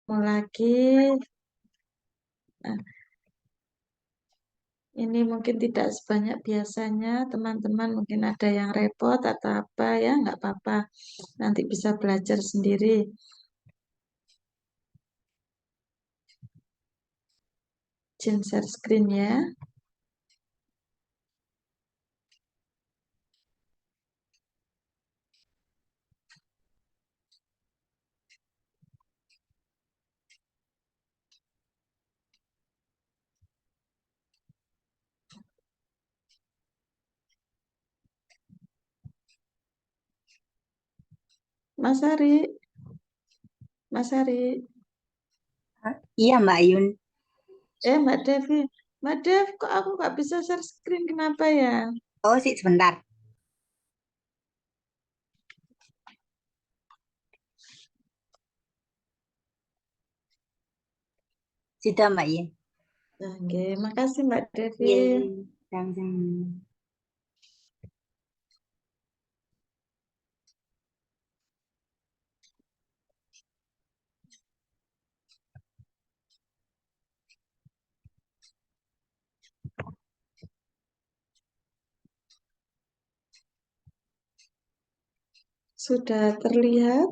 Mau lagi. Nah, ini mungkin tidak sebanyak biasanya. Teman-teman mungkin ada yang repot atau apa ya, nggak apa-apa. Nanti bisa belajar sendiri. Izin share screen ya. Mas Ari, Mas Ari. Iya Mbak Yun. Mbak Devi. Mbak Dev, kok aku nggak bisa share screen? Kenapa ya? Oh sih sebentar. Sudah Mbak Yun. Oke, makasih Mbak Devi. Iya, sama-sama. Sudah terlihat?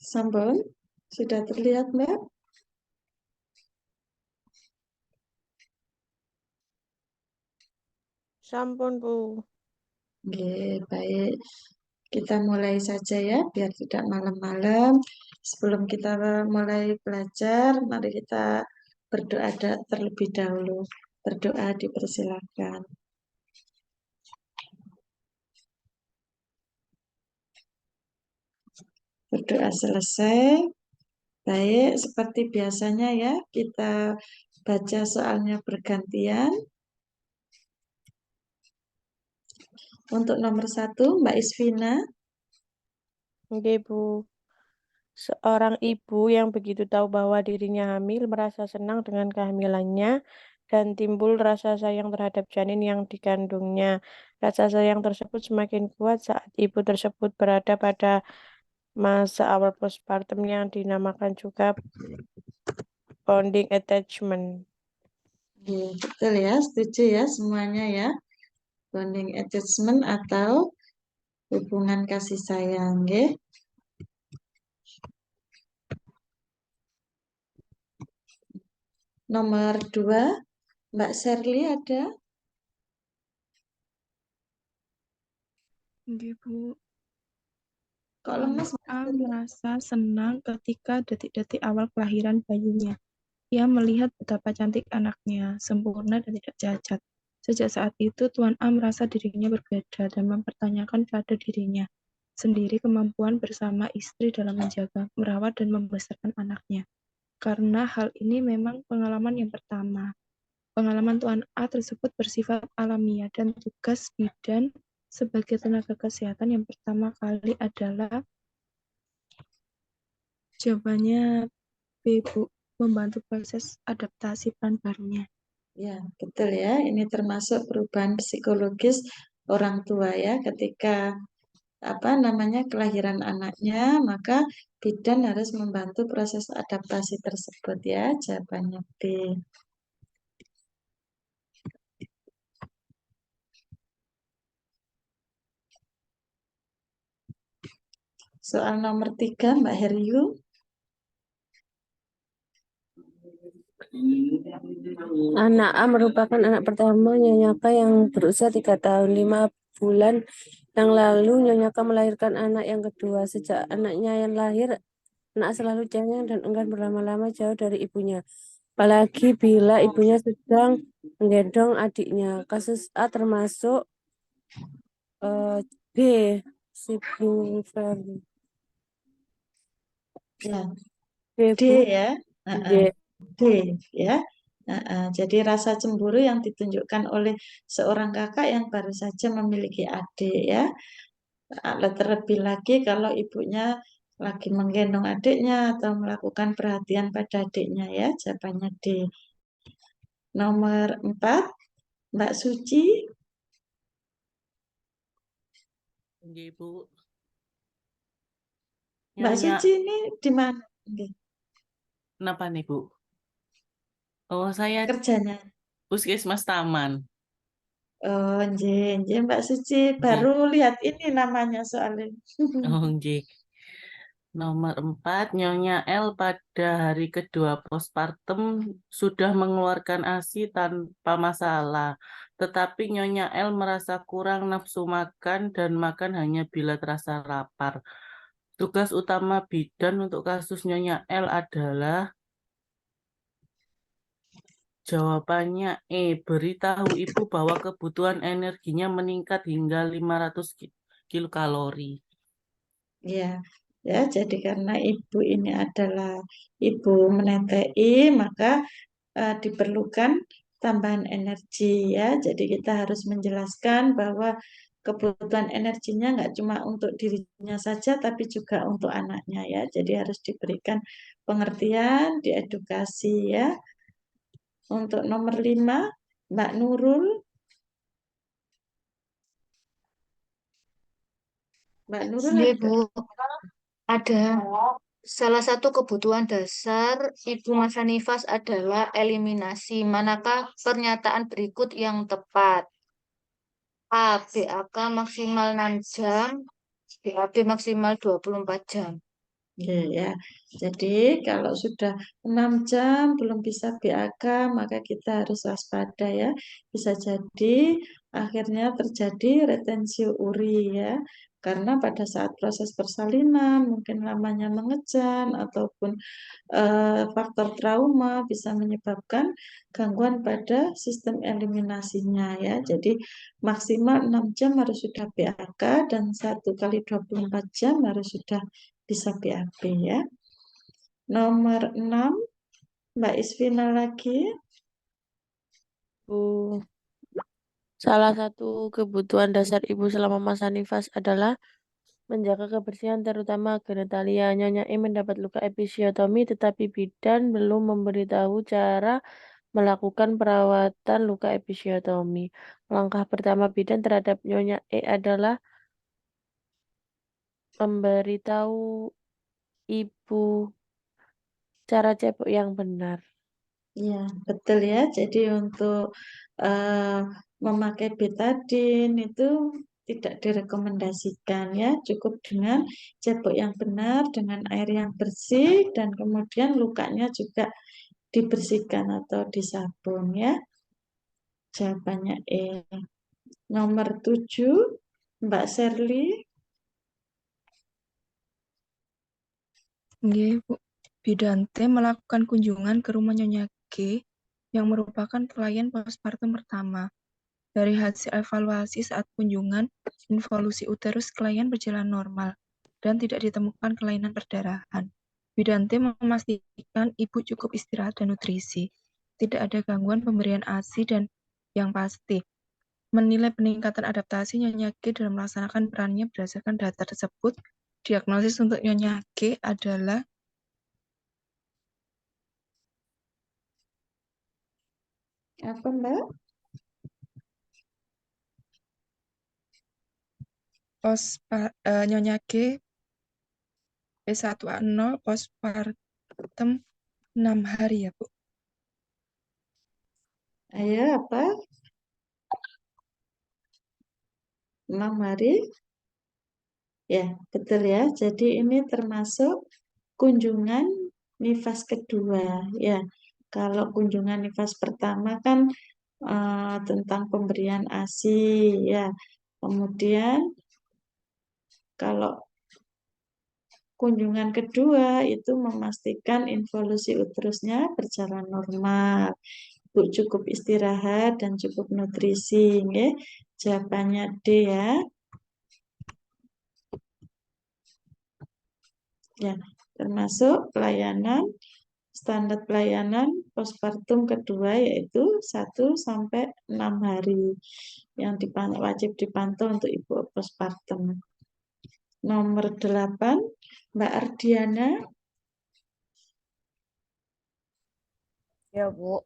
Sampun? Sudah terlihat, Mbak? Sampun, Bu. Oke, baik. Kita mulai saja ya, biar tidak malam-malam. Sebelum kita mulai belajar, mari kita berdoa terlebih dahulu. Berdoa dipersilakan. Berdoa selesai. Baik, seperti biasanya ya, kita baca soalnya bergantian. Untuk nomor 1, Mbak Isvina. Oke, Bu. Seorang ibu yang begitu tahu bahwa dirinya hamil merasa senang dengan kehamilannya dan timbul rasa sayang terhadap janin yang dikandungnya. Rasa sayang tersebut semakin kuat saat ibu tersebut berada pada masa awal postpartum yang dinamakan juga bonding attachment. Betul ya, setuju ya semuanya ya. Bonding attachment atau hubungan kasih sayang, ya. Nomor 2, Mbak Shirley ada? Ibu, Kok Tuan lemes, Mbak A Shirley? merasa senang ketika detik-detik awal kelahiran bayinya. Ia melihat betapa cantik anaknya, sempurna dan tidak cacat. Sejak saat itu, Tuan A merasa dirinya berbeda dan mempertanyakan pada dirinya sendiri kemampuan bersama istri dalam menjaga, merawat, dan membesarkan anaknya. Karena hal ini memang pengalaman yang pertama. Pengalaman Tuan A tersebut bersifat alamiah dan tugas bidan sebagai tenaga kesehatan yang pertama kali adalah jawabannya B, Bu, membantu proses adaptasi peran barunya. Ya, betul ya. Ini termasuk perubahan psikologis orang tua ya. Ketika kelahiran anaknya, maka bidan harus membantu proses adaptasi tersebut ya. Jawabannya B. Soal nomor 3, Mbak Heryu. Anak A merupakan anak pertama Nyonya K yang berusia 3 tahun 5 bulan yang lalu. Nyonya K melahirkan anak yang kedua. Sejak anaknya yang lahir, anak selalu cengeng dan enggan berlama-lama jauh dari ibunya. Apalagi bila ibunya sedang menggendong adiknya. Kasus A termasuk D, sibling family. Ya, D, D Bu. ya. D. D ya. Jadi rasa cemburu yang ditunjukkan oleh seorang kakak yang baru saja memiliki adik ya. Terlebih lagi kalau ibunya lagi menggendong adiknya atau melakukan perhatian pada adiknya ya. Jawabannya D. Nomor 4, Mbak Suci. Nggih, Bu. Mbak Nyonya, Suci ini di mana? Nggih, kenapa nih, Bu? Oh, saya kerjanya. puskesmas taman. Oh, nggih, nggih, Mbak Suci. Nggih. Baru lihat ini namanya soalnya. Oh, nggih. Nomor 4, Nyonya L pada hari kedua postpartum sudah mengeluarkan ASI tanpa masalah. Tetapi Nyonya L merasa kurang nafsu makan dan makan hanya bila terasa lapar. Tugas utama bidan untuk kasus Nyonya L adalah jawabannya beritahu ibu bahwa kebutuhan energinya meningkat hingga 500 kilokalori. Ya, ya, jadi karena ibu ini adalah ibu menetei, maka diperlukan tambahan energi ya. Jadi kita harus menjelaskan bahwa kebutuhan energinya nggak cuma untuk dirinya saja, tapi juga untuk anaknya ya. Jadi harus diberikan pengertian, diedukasi ya. Untuk nomor 5, Mbak Nurul. Mbak Nurul Nggih, ada. Bu. Ada salah satu kebutuhan dasar ibu masa nifas adalah eliminasi. Manakah pernyataan berikut yang tepat? A. BAK maksimal 6 jam, BAB maksimal 24 jam. Ya, ya. Jadi kalau sudah 6 jam belum bisa BAK, maka kita harus waspada ya. Bisa jadi akhirnya terjadi retensi uri ya. Karena pada saat proses persalinan mungkin lamanya mengejan ataupun faktor trauma bisa menyebabkan gangguan pada sistem eliminasinya ya. Jadi maksimal 6 jam harus sudah BAK dan 1 kali 24 jam harus sudah bisa BAB ya. Nomor 6, Mbak Isvina lagi. Bu. Salah satu kebutuhan dasar ibu selama masa nifas adalah menjaga kebersihan terutama genitalia. Nyonya E mendapat luka episiotomi tetapi bidan belum memberitahu cara melakukan perawatan luka episiotomi. Langkah pertama bidan terhadap Nyonya E adalah memberitahu ibu cara cebok yang benar. Ya, betul ya. Jadi untuk eh, memakai betadin itu tidak direkomendasikan ya. Cukup dengan cebok yang benar, dengan air yang bersih, dan kemudian lukanya juga dibersihkan atau disabun ya. Jawabannya E. Nomor 7, Mbak Sherly. Nggih, Bu. Bidan T melakukan kunjungan ke rumah Nyonya G yang merupakan klien postpartum pertama. Dari hasil evaluasi saat kunjungan, involusi uterus klien berjalan normal dan tidak ditemukan kelainan perdarahan. Bidan T memastikan ibu cukup istirahat dan nutrisi. Tidak ada gangguan pemberian ASI dan yang pasti, menilai peningkatan adaptasi Nyonya G dalam melaksanakan perannya berdasarkan data tersebut. Diagnosis untuk Nyonya G adalah Apa Mbak? Nyonya G P1A0 postpartum 6 hari ya, Bu. Ayo apa? 6 hari? Ya, betul ya. Jadi ini termasuk kunjungan nifas kedua ya. Kalau kunjungan nifas pertama kan tentang pemberian ASI ya. Kemudian kalau kunjungan kedua itu memastikan involusi uterusnya berjalan normal. Bu cukup istirahat dan cukup nutrisi nggih. Jawabannya D ya. Ya, termasuk pelayanan standar pelayanan postpartum kedua yaitu 1 sampai 6 hari yang wajib dipantau untuk ibu postpartum. Nomor 8, Mbak Ardiana. Ya, Bu.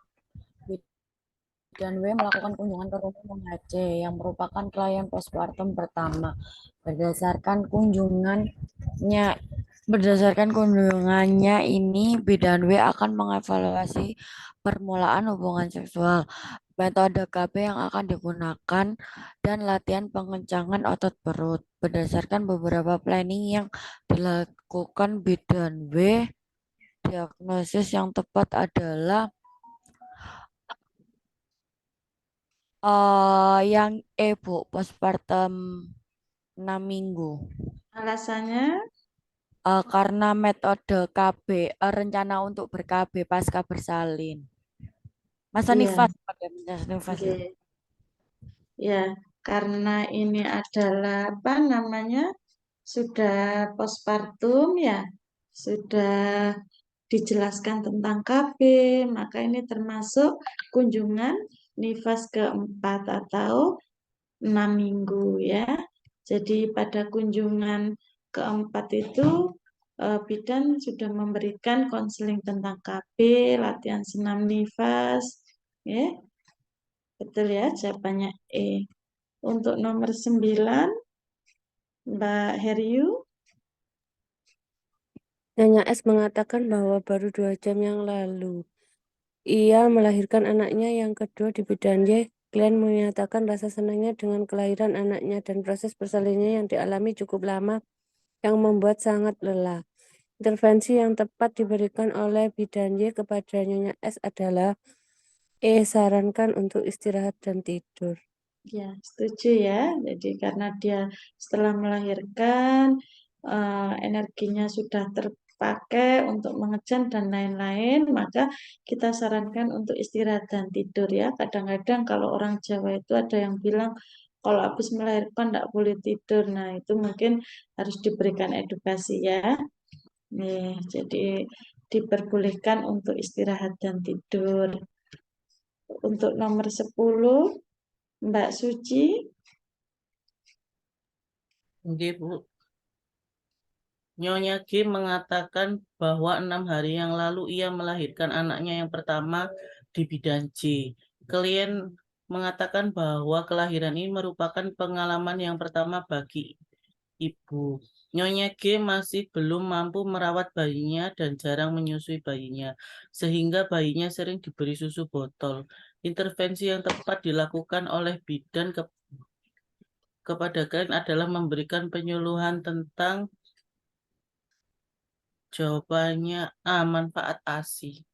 bidan W melakukan kunjungan ke rumah Nyonya C yang merupakan klien postpartum pertama. Berdasarkan kunjungannya ini, bidan W akan mengevaluasi permulaan hubungan seksual, metode KB yang akan digunakan, dan latihan pengencangan otot perut. Berdasarkan beberapa planning yang dilakukan bidan W, diagnosis yang tepat adalah yang Bu, postpartum 6 minggu. Alasannya? Karena metode KB, rencana untuk ber-KB pasca bersalin. Masa Iya. nifas, pada masa nifas ya. Oke. Ya, karena ini adalah apa namanya? Sudah postpartum ya, sudah dijelaskan tentang KB, maka ini termasuk kunjungan nifas keempat atau 6 minggu ya. Jadi pada kunjungan keempat itu bidan sudah memberikan konseling tentang KB, latihan senam nifas, ya. Betul ya, jawabannya E. Untuk nomor 9, Mbak Heriu. Nyonya S mengatakan bahwa baru 2 jam yang lalu ia melahirkan anaknya yang kedua di bidan Y. Klien menyatakan rasa senangnya dengan kelahiran anaknya dan proses persalinnya yang dialami cukup lama yang membuat sangat lelah. Intervensi yang tepat diberikan oleh bidan Y kepada Nyonya S adalah sarankan untuk istirahat dan tidur. Ya, setuju ya. Jadi karena dia setelah melahirkan, energinya sudah terpakai untuk mengejan dan lain-lain, maka kita sarankan untuk istirahat dan tidur ya. Kadang-kadang kalau orang Jawa itu ada yang bilang, kalau habis melahirkan tidak boleh tidur. Nah, itu mungkin harus diberikan edukasi ya. Nih, jadi diperbolehkan untuk istirahat dan tidur. Untuk nomor 10, Mbak Suci. Oke, Bu. Nyonya G mengatakan bahwa 6 hari yang lalu ia melahirkan anaknya yang pertama di bidan C. Klien mengatakan bahwa kelahiran ini merupakan pengalaman yang pertama bagi ibu. Nyonya G masih belum mampu merawat bayinya dan jarang menyusui bayinya, sehingga bayinya sering diberi susu botol. Intervensi yang tepat dilakukan oleh bidan kepada klien adalah memberikan penyuluhan tentang jawabannya manfaat ASI.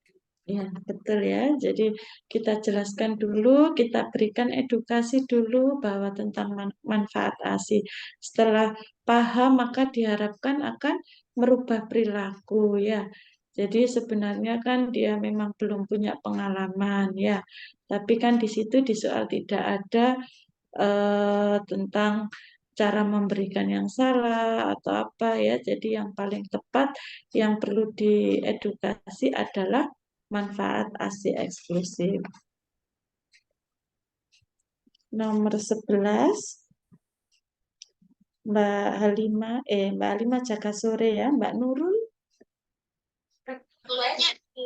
Ya, betul ya. Jadi kita jelaskan dulu, kita berikan edukasi dulu bahwa tentang manfaat ASI. Setelah paham, maka diharapkan akan merubah perilaku ya. Jadi sebenarnya kan dia memang belum punya pengalaman ya. Tapi kan di situ di soal tidak ada tentang cara memberikan yang salah atau apa ya. Jadi yang paling tepat yang perlu diedukasi adalah manfaat ASI eksklusif. Nomor 11, Mbak Halimah jaga sore ya, Mbak Nurul.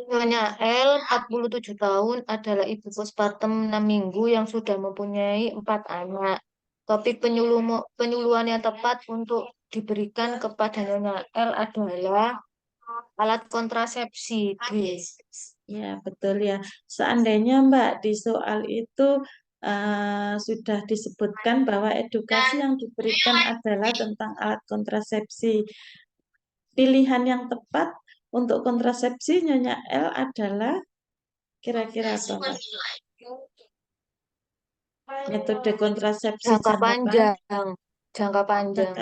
Nyonya L, 47 tahun, adalah ibu postpartum 6 minggu yang sudah mempunyai 4 anak. Topik penyuluhan yang tepat untuk diberikan kepada Nyonya L adalah alat kontrasepsi B. Ya, betul ya. Seandainya Mbak di soal itu sudah disebutkan bahwa edukasi yang diberikan adalah tentang alat kontrasepsi. Pilihan yang tepat untuk kontrasepsi Nyonya L adalah kira-kira apa, Mbak? Metode kontrasepsi Jangka panjang. Jangka panjang.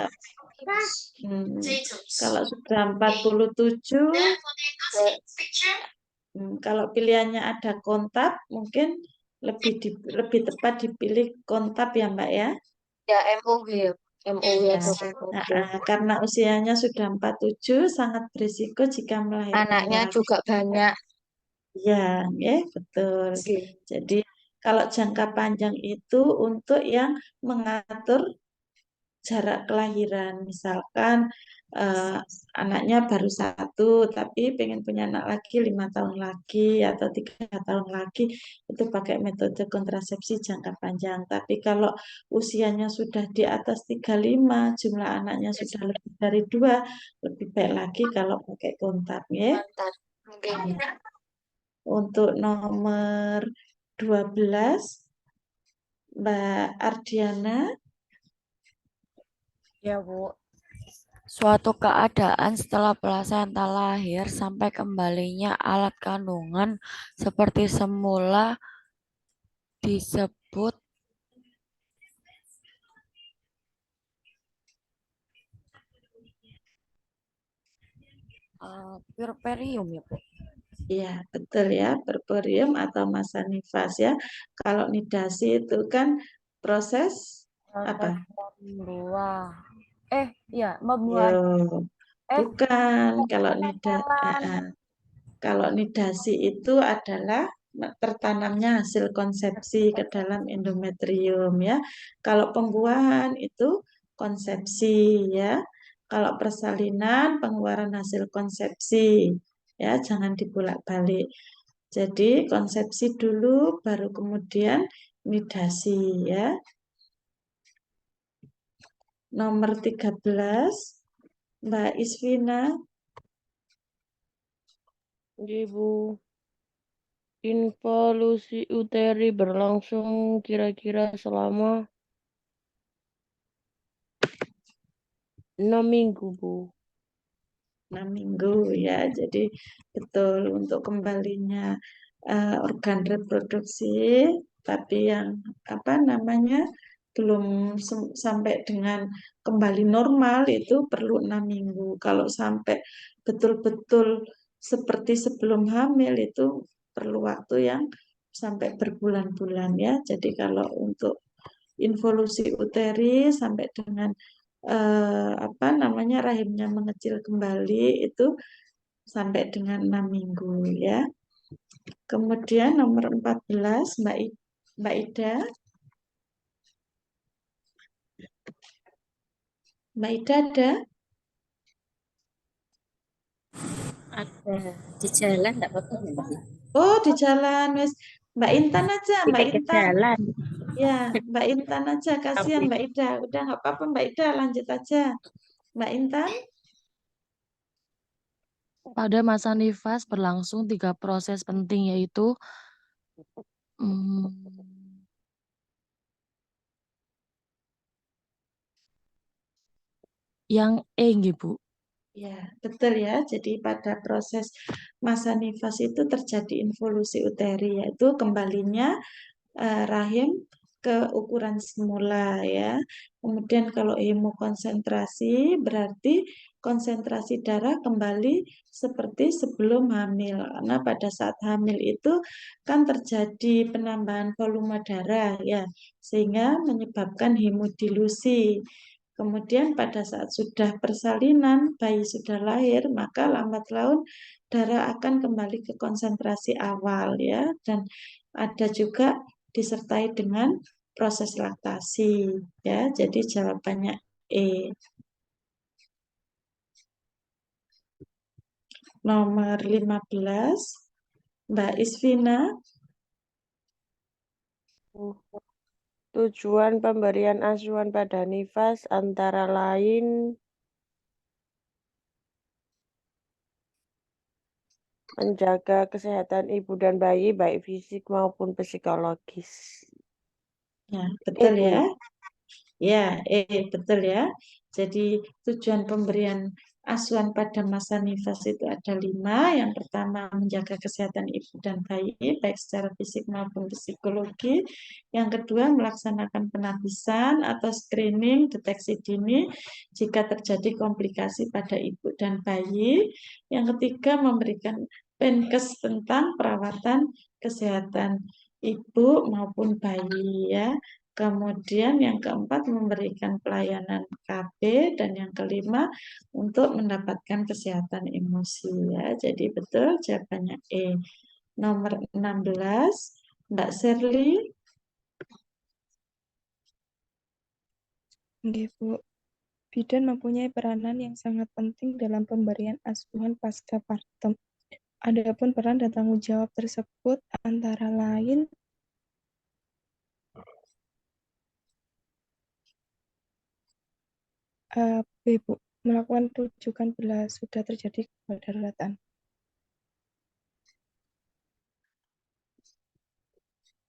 Kalau sudah 47, kalau pilihannya ada kontak, mungkin lebih tepat dipilih kontak ya Mbak ya. Ya, MOW. MOW atau karena usianya sudah 47, sangat berisiko jika melahirkan. Anaknya juga banyak. Ya, betul. Jadi kalau jangka panjang itu untuk yang mengatur jarak kelahiran, misalkan eh, anaknya baru satu, tapi pengen punya anak lagi 5 tahun lagi atau 3 tahun lagi, itu pakai metode kontrasepsi jangka panjang. Tapi kalau usianya sudah di atas 35, jumlah anaknya sudah lebih dari 2, lebih baik lagi kalau pakai kontak, ya. Mantap. Oke. Untuk nomor 12, Mbak Ardiana. Ya, Bu. Suatu keadaan setelah plasenta lahir sampai kembalinya alat kandungan seperti semula disebut puerperium ya, Bu. Iya, betul ya, puerperium atau masa nifas ya. Kalau nidasi itu kan proses apa? Proses membuah. Ya, membuah. Yo, bukan. Kalau Jalan. kalau nidasi itu adalah tertanamnya hasil konsepsi ke dalam endometrium ya. Kalau pembuahan itu konsepsi ya. Kalau persalinan pengeluaran hasil konsepsi ya, jangan dibulak-balik. Jadi konsepsi dulu baru kemudian nidasi ya. Nomor 13 Mbak Isvina. Ibu, involusi uteri berlangsung kira-kira selama 6 minggu, Bu. 6 minggu ya. Jadi betul untuk kembalinya organ reproduksi, tapi yang apa namanya belum sampai dengan kembali normal itu perlu 6 minggu. Kalau sampai betul-betul seperti sebelum hamil itu perlu waktu yang sampai berbulan-bulan ya. Jadi kalau untuk involusi uteri sampai dengan apa namanya rahimnya mengecil kembali itu sampai dengan 6 minggu ya. Kemudian nomor 14 Mbak Ida. Mbak Ida ada? Ada di jalan enggak apa-apa ya, Mbak? Oh, di jalan wes. Mbak Intan aja, Mbak Tidak ke Intan. jalan. Ya, Mbak Intan aja. Kasihan Mbak Ida. Udah nggak apa-apa Mbak Ida, lanjut aja. Mbak Intan. Pada masa nifas berlangsung 3 proses penting yaitu mm, yang nggih, Bu. Ya, betul ya. Jadi pada proses masa nifas itu terjadi involusi uteri, yaitu kembalinya rahim ke ukuran semula ya. Kemudian kalau hemokonsentrasi berarti konsentrasi darah kembali seperti sebelum hamil. Karena pada saat hamil itu kan terjadi penambahan volume darah ya, sehingga menyebabkan hemodilusi. Kemudian pada saat sudah persalinan, bayi sudah lahir, maka lambat laun darah akan kembali ke konsentrasi awal ya, dan ada juga disertai dengan proses laktasi ya. Jadi jawabannya E. Nomor 15 Mbak Isvina. Tujuan pemberian asuhan pada nifas antara lain menjaga kesehatan ibu dan bayi baik fisik maupun psikologis. Ya, betul Bu. ya. Ya, betul ya. Jadi tujuan pemberian asuhan pada masa nifas itu ada 5. Yang pertama menjaga kesehatan ibu dan bayi baik secara fisik maupun psikologi. Yang kedua melaksanakan penapisan atau screening deteksi dini jika terjadi komplikasi pada ibu dan bayi. Yang ketiga memberikan penkes tentang perawatan kesehatan ibu maupun bayi ya. Kemudian yang keempat memberikan pelayanan KB dan yang kelima untuk mendapatkan kesehatan emosi ya. Jadi betul jawabannya E. Nomor 16 Mbak Serly. Nggih, Bu. Bidan mempunyai peranan yang sangat penting dalam pemberian asuhan pasca partem. Adapun peran dan tanggung jawab tersebut antara lain B, Bu, melakukan rujukan bila sudah terjadi kedaruratan.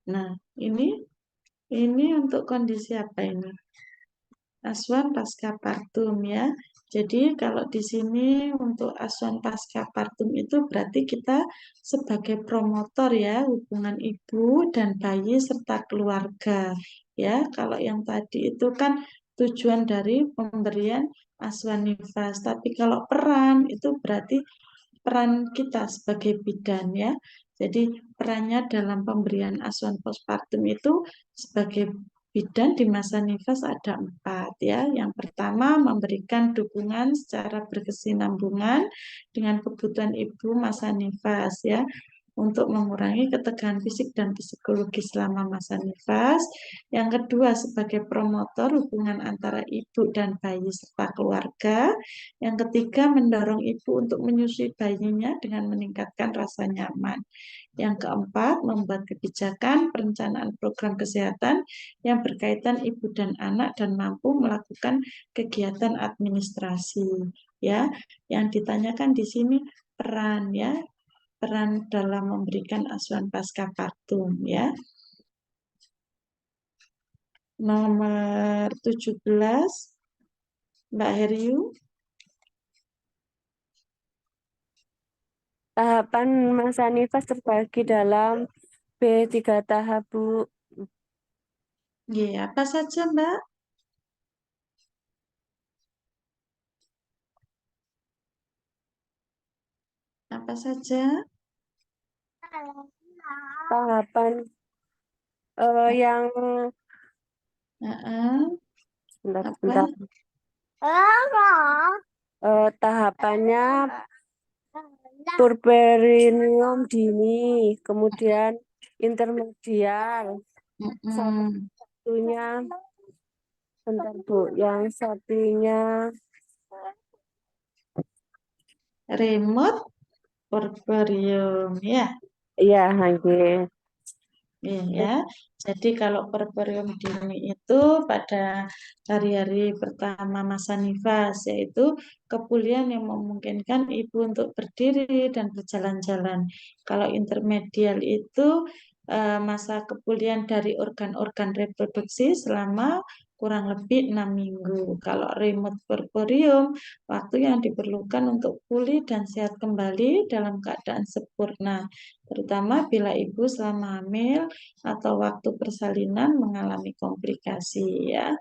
Nah, ini untuk kondisi apa ini? Asuhan pasca partum ya. Jadi kalau di sini untuk asuhan pasca partum itu berarti kita sebagai promotor ya hubungan ibu dan bayi serta keluarga ya. Kalau yang tadi itu kan tujuan dari pemberian asuhan nifas. Tapi kalau peran itu berarti peran kita sebagai bidan ya. Jadi perannya dalam pemberian asuhan postpartum itu sebagai bidan di masa nifas ada 4 ya. Yang pertama memberikan dukungan secara berkesinambungan dengan kebutuhan ibu masa nifas ya untuk mengurangi ketegangan fisik dan psikologis selama masa nifas. Yang kedua sebagai promotor hubungan antara ibu dan bayi serta keluarga. Yang ketiga mendorong ibu untuk menyusui bayinya dengan meningkatkan rasa nyaman. Yang keempat, membuat kebijakan perencanaan program kesehatan yang berkaitan ibu dan anak dan mampu melakukan kegiatan administrasi. Ya, yang ditanyakan di sini peran ya, peran dalam memberikan asuhan pasca partum ya. Nomor 17, Mbak Heriu. Tahapan masa nifas terbagi dalam B3 tahap, Bu. Ya, apa saja Mbak? Apa saja? Tahapan yang Apa? bentar. Tahapannya puerperineum dini, kemudian intermedial. Satunya, bentar Bu, yang satunya remote puerperium ya. Iya, nggih. Ya, jadi kalau puerperium dini itu pada hari-hari pertama masa nifas, yaitu kepulian yang memungkinkan ibu untuk berdiri dan berjalan-jalan. Kalau intermedial itu masa kepulian dari organ-organ reproduksi selama kurang lebih 6 minggu. Kalau remote puerperium, waktu yang diperlukan untuk pulih dan sehat kembali dalam keadaan sempurna, terutama bila ibu selama hamil atau waktu persalinan mengalami komplikasi ya.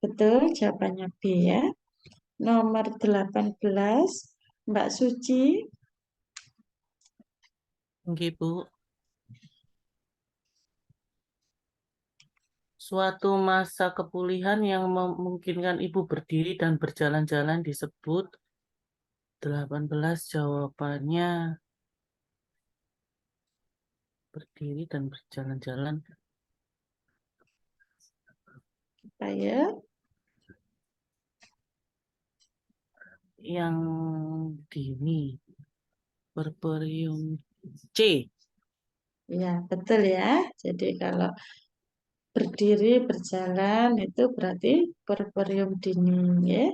Betul, jawabannya B ya. Nomor 18, Mbak Suci. Nggih, Bu. Suatu masa kepulihan yang memungkinkan ibu berdiri dan berjalan-jalan disebut 18, jawabannya berdiri dan berjalan-jalan. Apa ya? Yang dini, puerperium C. Ya, betul ya. Jadi kalau berdiri, berjalan itu berarti puerperium dini ya.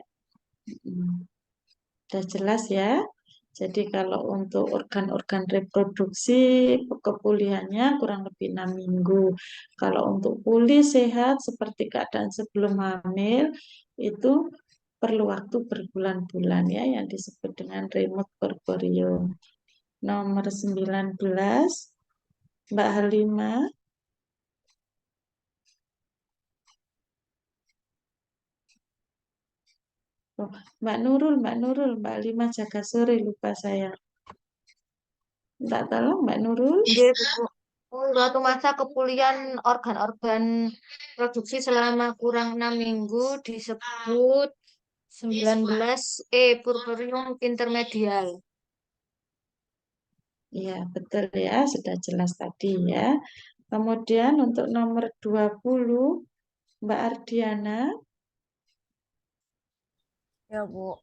Sudah jelas ya. Jadi kalau untuk organ-organ reproduksi kepulihannya kurang lebih 6 minggu. Kalau untuk pulih sehat seperti keadaan sebelum hamil itu perlu waktu berbulan-bulan ya yang disebut dengan remote puerperium. Nomor 19, Mbak Halimah. Oh, Mbak Nurul, Mbak Lima jaga sore lupa saya. Minta tolong Mbak Nurul. Nggih, Bu. Suatu masa kepulihan organ-organ produksi selama kurang 6 minggu disebut 19 puerperium intermedial. Ya, betul ya, sudah jelas tadi ya. Kemudian untuk nomor 20, Mbak Ardiana. Ya, Bu.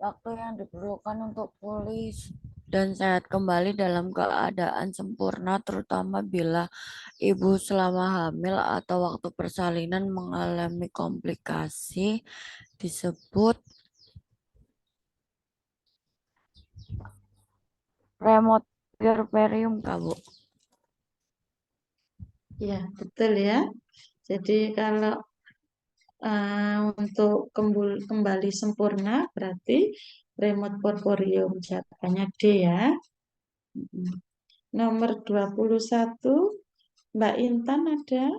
Waktu yang diperlukan untuk pulih dan sehat kembali dalam keadaan sempurna, terutama bila ibu selama hamil atau waktu persalinan mengalami komplikasi, disebut remote puerperium, Kak, Bu. Ya, betul ya. Jadi kalau untuk kembali sempurna berarti remote porporium, jawabannya D ya. Nomor 21, Mbak Intan ada?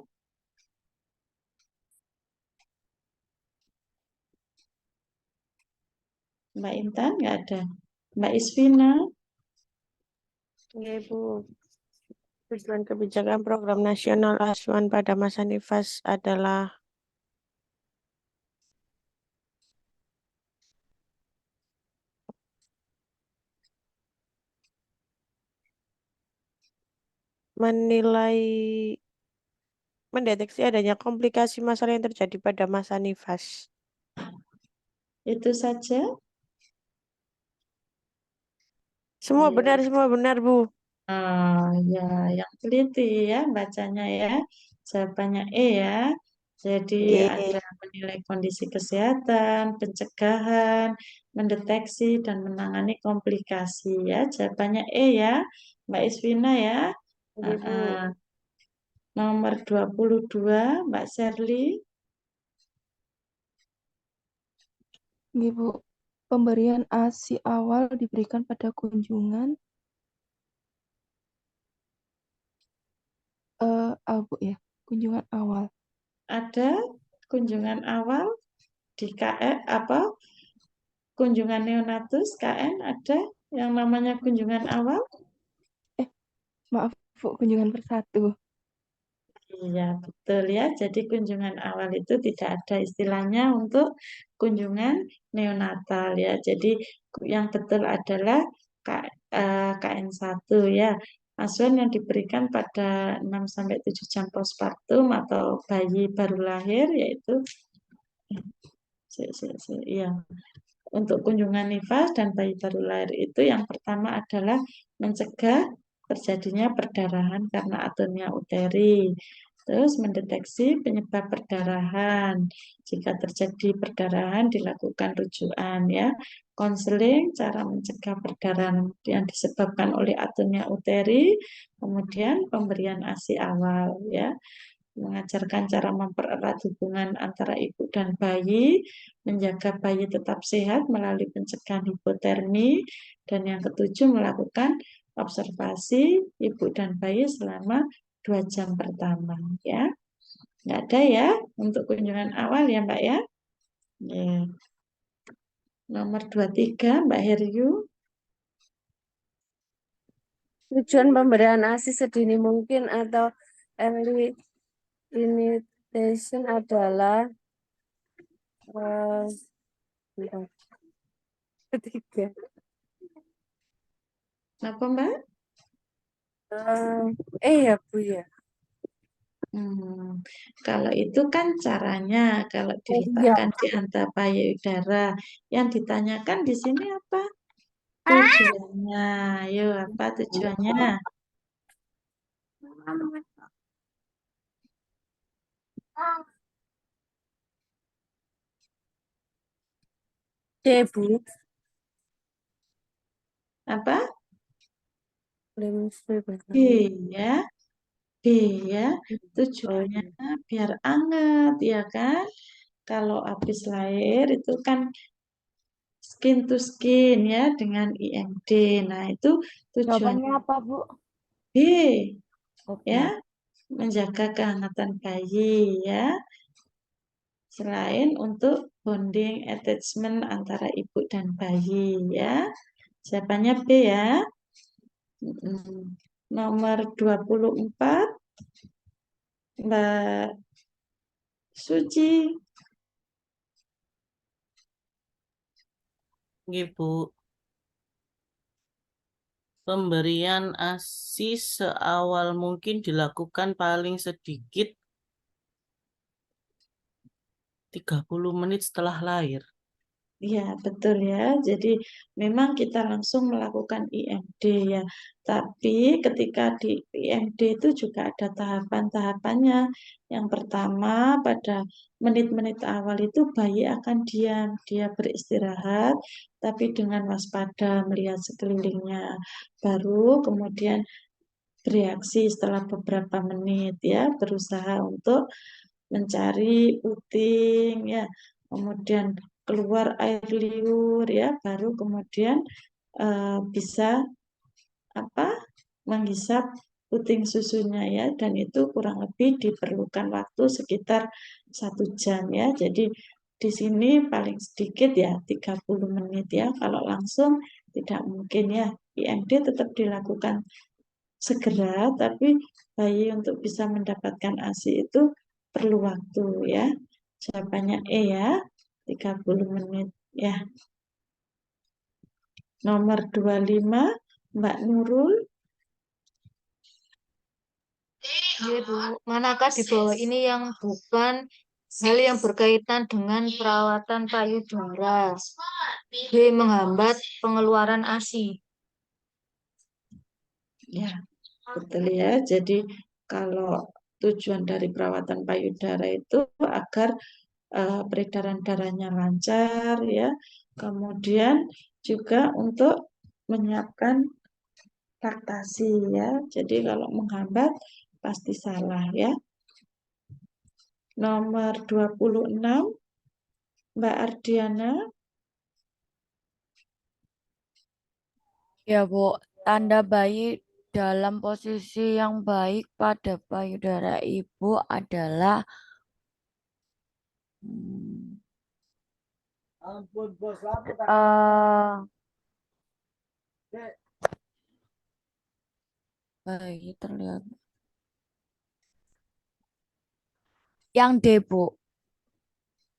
Mbak Intan nggak ada. Mbak Isvina? Ya, Ibu. Tujuan kebijakan program nasional asuhan pada masa nifas adalah mendeteksi adanya komplikasi masalah yang terjadi pada masa nifas. Itu saja. Semua Iya. benar, Bu. Ya, yang teliti ya bacanya ya. Jawabannya E ya. Jadi ada Ye. menilai kondisi kesehatan, pencegahan, mendeteksi dan menangani komplikasi ya. Jawabannya E ya, Mbak Isvina ya. Oke, Bu. Nomor 22, Mbak Sherly. Ibu, pemberian ASI awal diberikan pada kunjungan Bu ya, kunjungan awal. Ada kunjungan awal di KN apa? Kunjungan neonatus KN ada yang namanya kunjungan awal? Maaf Bu, kunjungan persatu. Iya, betul ya. Jadi kunjungan awal itu tidak ada istilahnya untuk kunjungan neonatal ya. Jadi yang betul adalah KN1 ya. Asuhan yang diberikan pada 6 sampai 7 jam postpartum atau bayi baru lahir yaitu iya. Untuk kunjungan nifas dan bayi baru lahir itu yang pertama adalah mencegah terjadinya perdarahan karena atonia uteri. Terus mendeteksi penyebab perdarahan. Jika terjadi perdarahan dilakukan rujukan ya. Konseling cara mencegah perdarahan yang disebabkan oleh atonia uteri, kemudian pemberian ASI awal ya, mengajarkan cara mempererat hubungan antara ibu dan bayi, menjaga bayi tetap sehat melalui pencegahan hipotermi, dan yang ketujuh melakukan observasi ibu dan bayi selama 2 jam pertama ya. Nggak ada ya untuk kunjungan awal ya Mbak ya. Ya. Nomor 23 Mbak Heryu. Tujuan pemberian ASI sedini mungkin atau early initiation adalah bentar. Ketiga. Apa Mbak? Ya Bu ya. Kalau itu kan caranya, kalau Iya. diletakkan di antara payudara, yang ditanyakan di sini apa? Tujuannya, ayo apa tujuannya? C Bu. Apa? B ya, B ya. Tujuannya biar anget ya kan? Kalau habis lahir itu kan skin to skin ya dengan IMD. Nah itu tujuannya Jawabannya apa, Bu? B Oke. ya, menjaga kehangatan bayi ya. Selain untuk bonding attachment antara ibu dan bayi ya. Jawabannya B ya. Nomor 24 Mbak Suci. Ibu, pemberian ASI seawal mungkin dilakukan paling sedikit 30 menit setelah lahir. Ya, betul ya. Jadi memang kita langsung melakukan IMD ya. Tapi ketika di IMD itu juga ada tahapan-tahapannya. Yang pertama, pada menit-menit awal itu bayi akan diam, dia beristirahat, tapi dengan waspada melihat sekelilingnya. Baru kemudian bereaksi setelah beberapa menit ya, berusaha untuk mencari puting ya, kemudian keluar air liur ya, baru kemudian bisa apa menghisap puting susunya ya, dan itu kurang lebih diperlukan waktu sekitar 1 jam ya. Jadi di sini paling sedikit ya 30 menit ya, kalau langsung tidak mungkin ya. IMD tetap dilakukan segera, tapi bayi untuk bisa mendapatkan ASI itu perlu waktu ya. Jawabannya E ya, 30 menit ya. Nomor 25, Mbak Nurul. Iya, Bu. Manakah di bawah ini yang bukan hal yang berkaitan dengan perawatan payudara? B. Menghambat pengeluaran ASI. Ya, betul ya. Jadi kalau tujuan dari perawatan payudara itu agar peredaran darahnya lancar ya. Kemudian juga untuk menyiapkan laktasi ya. Jadi kalau menghambat pasti salah ya. Nomor 26, Mbak Ardiana. Ya, Bu. Tanda bayi dalam posisi yang baik pada payudara ibu adalah hmm, bayi terlihat yang D, Bu.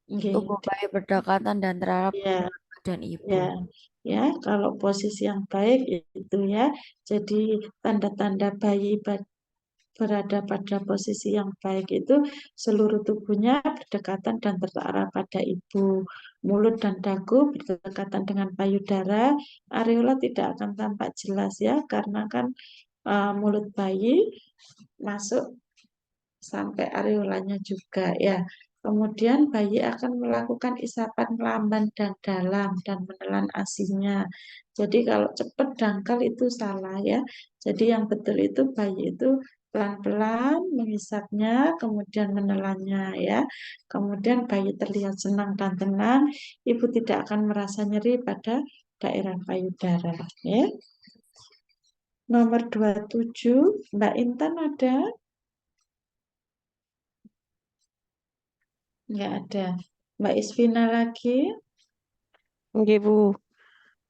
Nggih, Tubuh bayi berdekatan dan terarah ya, badan ibu. ya, ya. Kalau posisi yang baik itu ya. Jadi tanda-tanda bayi berada pada posisi yang baik itu seluruh tubuhnya berdekatan dan terarah pada ibu. Mulut dan dagu berdekatan dengan payudara. Areola tidak akan tampak jelas ya, karena kan mulut bayi masuk sampai areolanya juga ya. Kemudian bayi akan melakukan isapan lamban dan dalam dan menelan asinya. Jadi kalau cepat dangkal itu salah ya. Jadi yang betul itu bayi itu pelan-pelan mengisapnya, kemudian menelannya ya. Kemudian bayi terlihat senang dan tenang, ibu tidak akan merasa nyeri pada daerah payudara ya. Nomor 27, Mbak Intan ada? Nggak ada. Mbak Isvina lagi. Oke, Bu.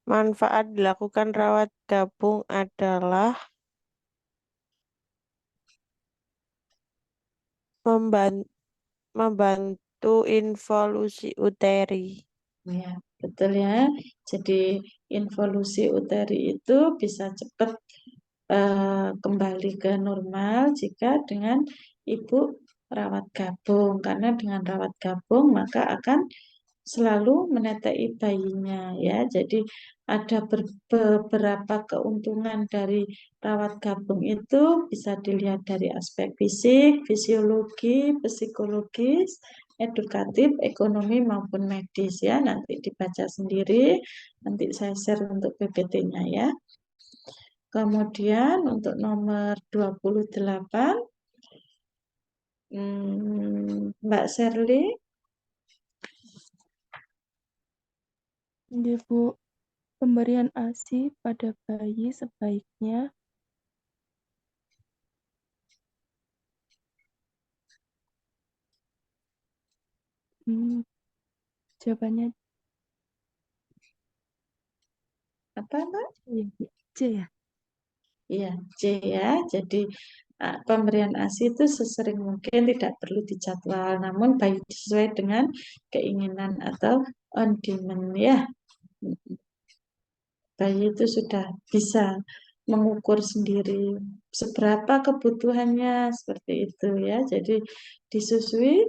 Manfaat dilakukan rawat gabung adalah membantu involusi uteri. Ya, betul ya. Jadi involusi uteri itu bisa cepat kembali ke normal jika dengan ibu rawat gabung. Karena dengan rawat gabung maka akan selalu menetai bayinya ya. Jadi ada beberapa keuntungan dari rawat gabung itu bisa dilihat dari aspek fisik, fisiologi, psikologis, edukatif, ekonomi maupun medis ya. Nanti dibaca sendiri, nanti saya share untuk PPT-nya ya. Kemudian untuk nomor 28, Mbak Sherly. Iya, Bu. Pemberian ASI pada bayi sebaiknya jawabannya Apa, Mbak? C ya. Iya, C ya. Jadi pemberian ASI itu sesering mungkin, tidak perlu dijadwal, namun baik sesuai dengan keinginan atau on demand ya. Bayi itu sudah bisa mengukur sendiri seberapa kebutuhannya seperti itu ya. Jadi disusui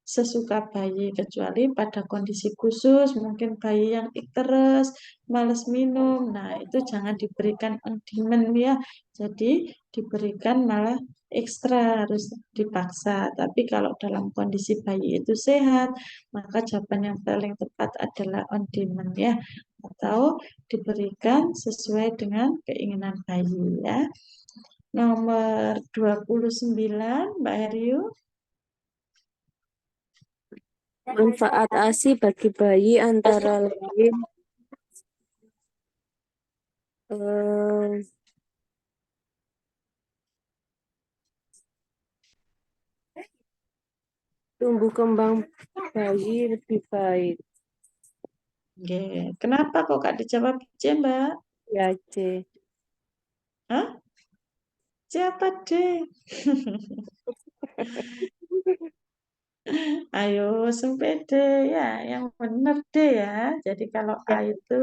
sesuka bayi, kecuali pada kondisi khusus, mungkin bayi yang ikeres, males minum, nah itu jangan diberikan on-demand ya, jadi diberikan malah ekstra, harus dipaksa. Tapi kalau dalam kondisi bayi itu sehat, maka jawaban yang paling tepat adalah on-demand ya, atau diberikan sesuai dengan keinginan bayi ya. Nomor 29, Mbak Heriu. Manfaat ASI bagi bayi antara lain eh, tumbuh kembang bayi lebih baik. Oke, kenapa kok Kak dijawab C, Mbak? Ya, C. Hah? Siapa D? Ayo, sempede ya, yang benar D ya. Jadi kalau A Ya. itu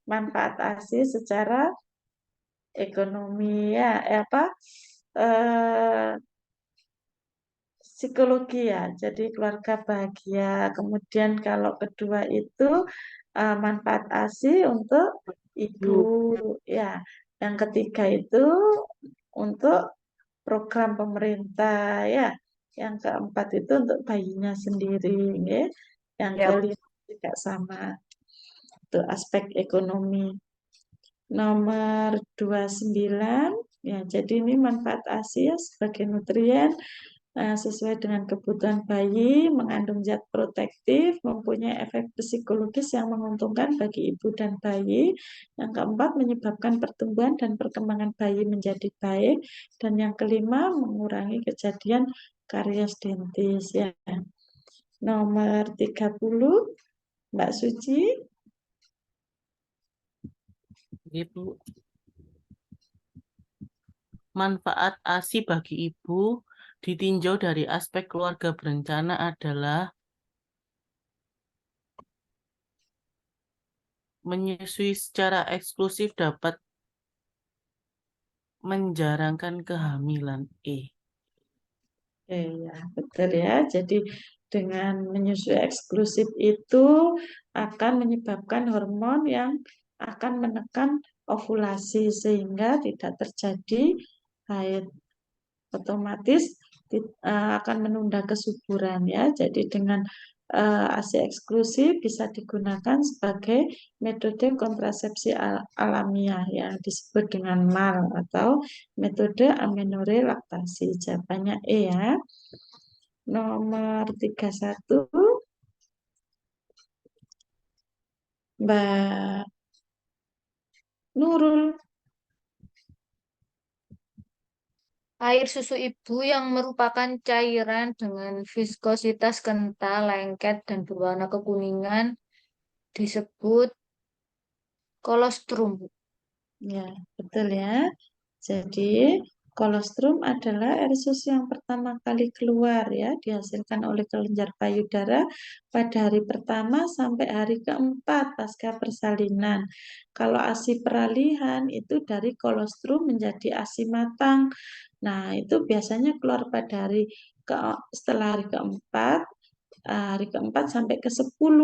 manfaat ASI secara ekonomi ya, eh, psikologi ya. Jadi keluarga bahagia. Kemudian kalau kedua itu manfaat ASI untuk ibu ya. Yang ketiga itu untuk program pemerintah ya. Yang keempat itu untuk bayinya sendiri ya. Yang Ya. kelima juga sama. Itu aspek ekonomi. Nomor 29 ya. Jadi ini manfaat ASI ya, sebagai nutrien sesuai dengan kebutuhan bayi, mengandung zat protektif, mempunyai efek psikologis yang menguntungkan bagi ibu dan bayi. Yang keempat, menyebabkan pertumbuhan dan perkembangan bayi menjadi baik. Dan yang kelima, mengurangi kejadian karies dentis. Ya. Nomor 30, Mbak Suci. Ibu. Manfaat ASI bagi ibu ditinjau dari aspek keluarga berencana adalah menyusui secara eksklusif dapat menjarangkan kehamilan. Ya, betul ya. Jadi dengan menyusui eksklusif itu akan menyebabkan hormon yang akan menekan ovulasi sehingga tidak terjadi haid. Otomatis akan menunda kesuburan ya. Jadi dengan ASI eksklusif bisa digunakan sebagai metode kontrasepsi alamiah yang disebut dengan MAL atau metode amenorrhea laktasi. Jawabannya E ya. Nomor 31, Mbak Nurul. Air susu ibu yang merupakan cairan dengan viskositas kental, lengket, dan berwarna kekuningan disebut kolostrum. Ya, betul ya. Jadi, kolostrum adalah air susu yang pertama kali keluar ya, dihasilkan oleh kelenjar payudara pada hari pertama sampai hari keempat pasca persalinan. Kalau ASI peralihan itu dari kolostrum menjadi ASI matang. Nah, itu biasanya keluar pada setelah hari keempat sampai ke-10,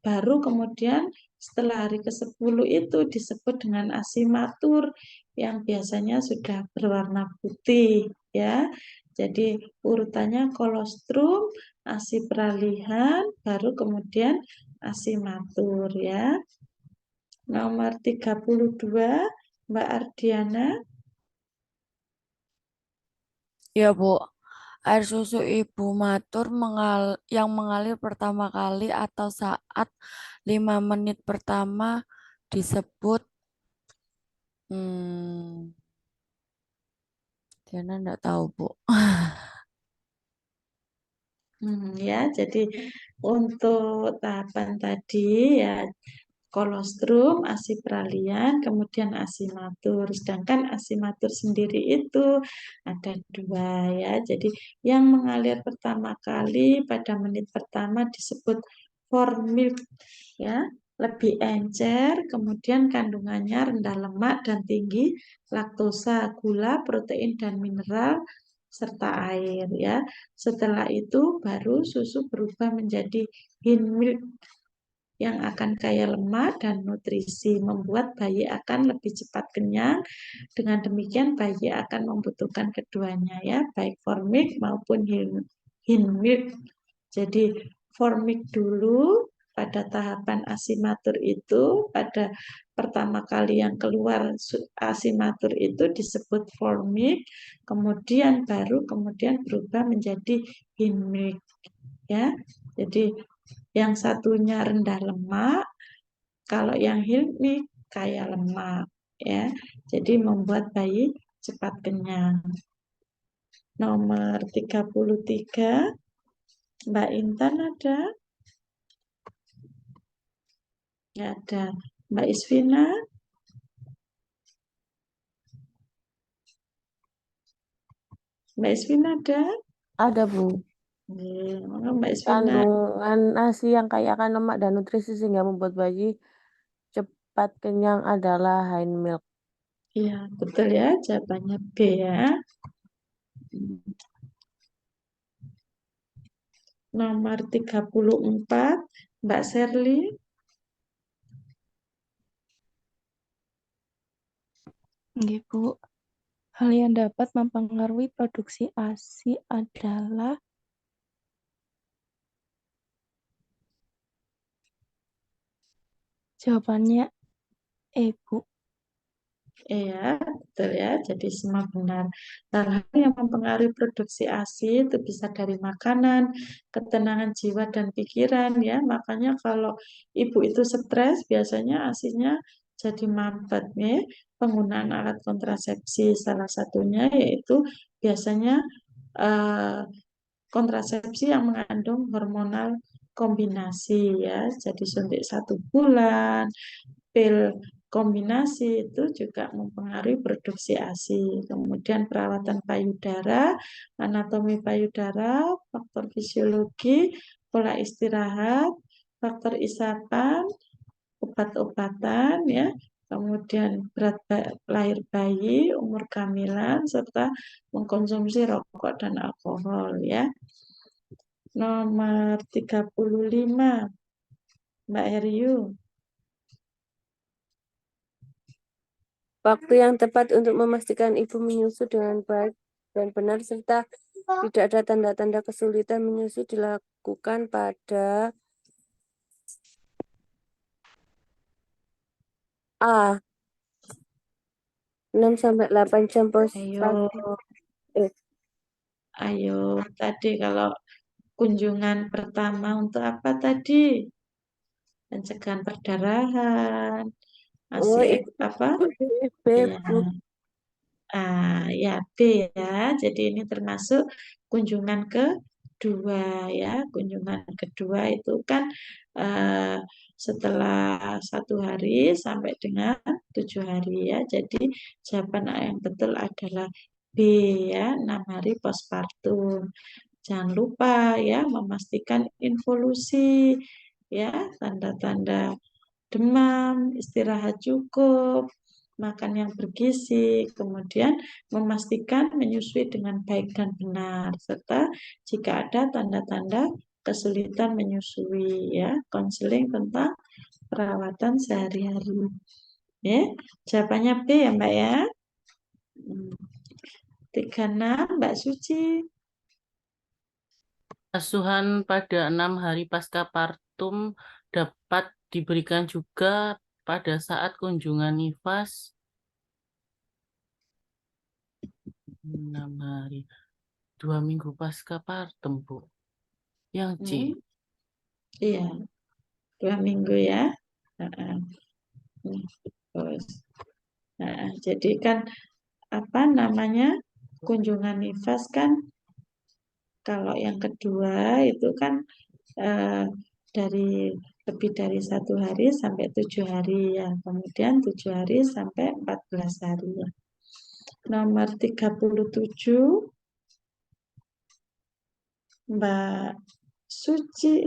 baru kemudian setelah hari ke-10 itu disebut dengan ASI matur yang biasanya sudah berwarna putih ya. Jadi urutannya kolostrum, ASI peralihan, baru kemudian ASI matur ya. Nomor 32, Mbak Ardiana. Ya, Bu. Air susu ibu matur yang mengalir pertama kali atau saat 5 menit pertama disebut Diana enggak tahu, Bu. Ya, jadi untuk tahapan tadi ya kolostrum, ASI peralihan, kemudian ASI matur. Sedangkan ASI matur sendiri itu ada 2 ya. Jadi yang mengalir pertama kali pada menit pertama disebut formil ya, lebih encer, kemudian kandungannya rendah lemak dan tinggi laktosa, gula, protein dan mineral serta air ya. Setelah itu baru susu berubah menjadi hind milk yang akan kaya lemak dan nutrisi, membuat bayi akan lebih cepat kenyang. Dengan demikian bayi akan membutuhkan keduanya ya, baik formik maupun hind milk. Jadi formik dulu pada tahapan asimatur itu, pada pertama kali yang keluar asimatur itu disebut formik, kemudian berubah menjadi hind milk ya. Jadi yang satunya rendah lemak, kalau yang hilmi kaya lemak ya. Jadi membuat bayi cepat kenyang. Nomor 33, Mbak Intan ada? Nggak ada. Mbak Isvina? Mbak Isvina ada? Ada, Bu. Maka Mbak Isvina. Kandungan ASI yang kaya akan lemak dan nutrisi sehingga membuat bayi cepat kenyang adalah hind milk. Iya, betul ya. Jawabannya B ya. Nomor 34, Mbak Sherly. Nggih, Bu. Hal yang dapat mempengaruhi produksi ASI adalah jawabannya E, Bu. Iya, betul ya. Jadi semua benar. Hal-hal yang mempengaruhi produksi ASI itu bisa dari makanan, ketenangan jiwa dan pikiran ya. Makanya kalau ibu itu stres, biasanya ASINya jadi mampet ya. Penggunaan alat kontrasepsi salah satunya yaitu biasanya eh, kontrasepsi yang mengandung hormonal kombinasi ya. Jadi suntik 1 bulan, pil kombinasi itu juga mempengaruhi produksi ASI. Kemudian perawatan payudara, anatomi payudara, faktor fisiologi, pola istirahat, faktor isapan, obat-obatan ya. Kemudian berat lahir bayi, umur kehamilan, serta mengkonsumsi rokok dan alkohol ya. Nomor 35, Mbak Heriu. Waktu yang tepat untuk memastikan ibu menyusui dengan baik dan benar serta tidak ada tanda-tanda kesulitan menyusui dilakukan pada A. 6-8 jam Ayo, ayo. Tadi kalau kunjungan pertama untuk apa tadi? Pencegahan perdarahan, ASI apa? B, Ya, Bu. ya B ya. Jadi ini termasuk kunjungan kedua ya. Kunjungan kedua itu kan setelah 1 hari sampai dengan 7 hari ya. Jadi jawaban yang betul adalah B ya, 6 hari postpartum. Jangan lupa ya memastikan involusi ya, tanda-tanda demam, istirahat cukup, makan yang bergizi, kemudian memastikan menyusui dengan baik dan benar, serta jika ada tanda-tanda kesulitan menyusui ya, konseling tentang perawatan sehari-hari. Ya, jawabannya B ya Mbak ya. 36 Mbak Suci. Asuhan pada 6 hari pasca partum dapat diberikan juga pada saat kunjungan nifas 6 hari, 2 minggu pasca partum, Bu. Yang C. Iya, 2 minggu ya. Terus, jadi kan apa namanya kunjungan nifas kan kalau yang kedua itu kan dari lebih dari 1 hari sampai 7 hari ya, kemudian 7 hari sampai 14 hari ya. Nomor 37 Mbak Suci,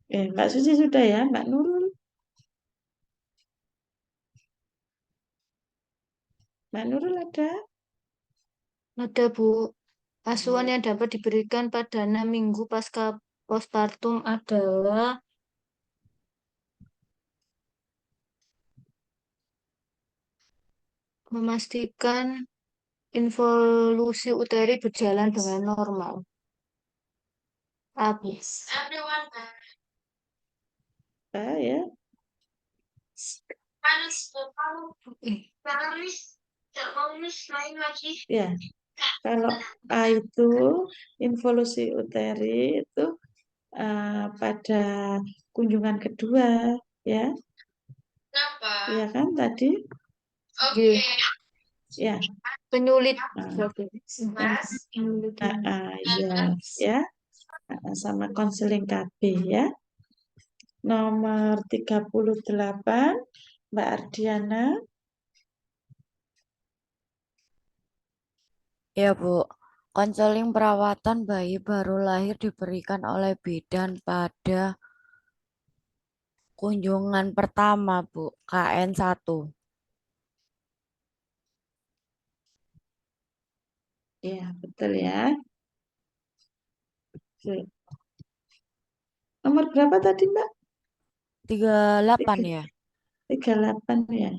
Mbak Suci sudah ya, Mbak Nurul. Mbak Nurul ada? Ada, Bu. Asuhan yang dapat diberikan pada 6 minggu pasca postpartum adalah memastikan involusi uteri berjalan dengan normal. Habis. Ya. Ya, kalau A itu involusi uteri itu pada kunjungan kedua, ya. Ya kan tadi? Ya. Penyulit. Ya. Sama konseling KB ya. Nomor 38, Mbak Ardiana. Ya, Bu. Konseling perawatan bayi baru lahir diberikan oleh bidan pada kunjungan pertama, Bu, KN1. Ya, betul ya. Nomor berapa tadi, Mbak? 38 ya. 38 ya.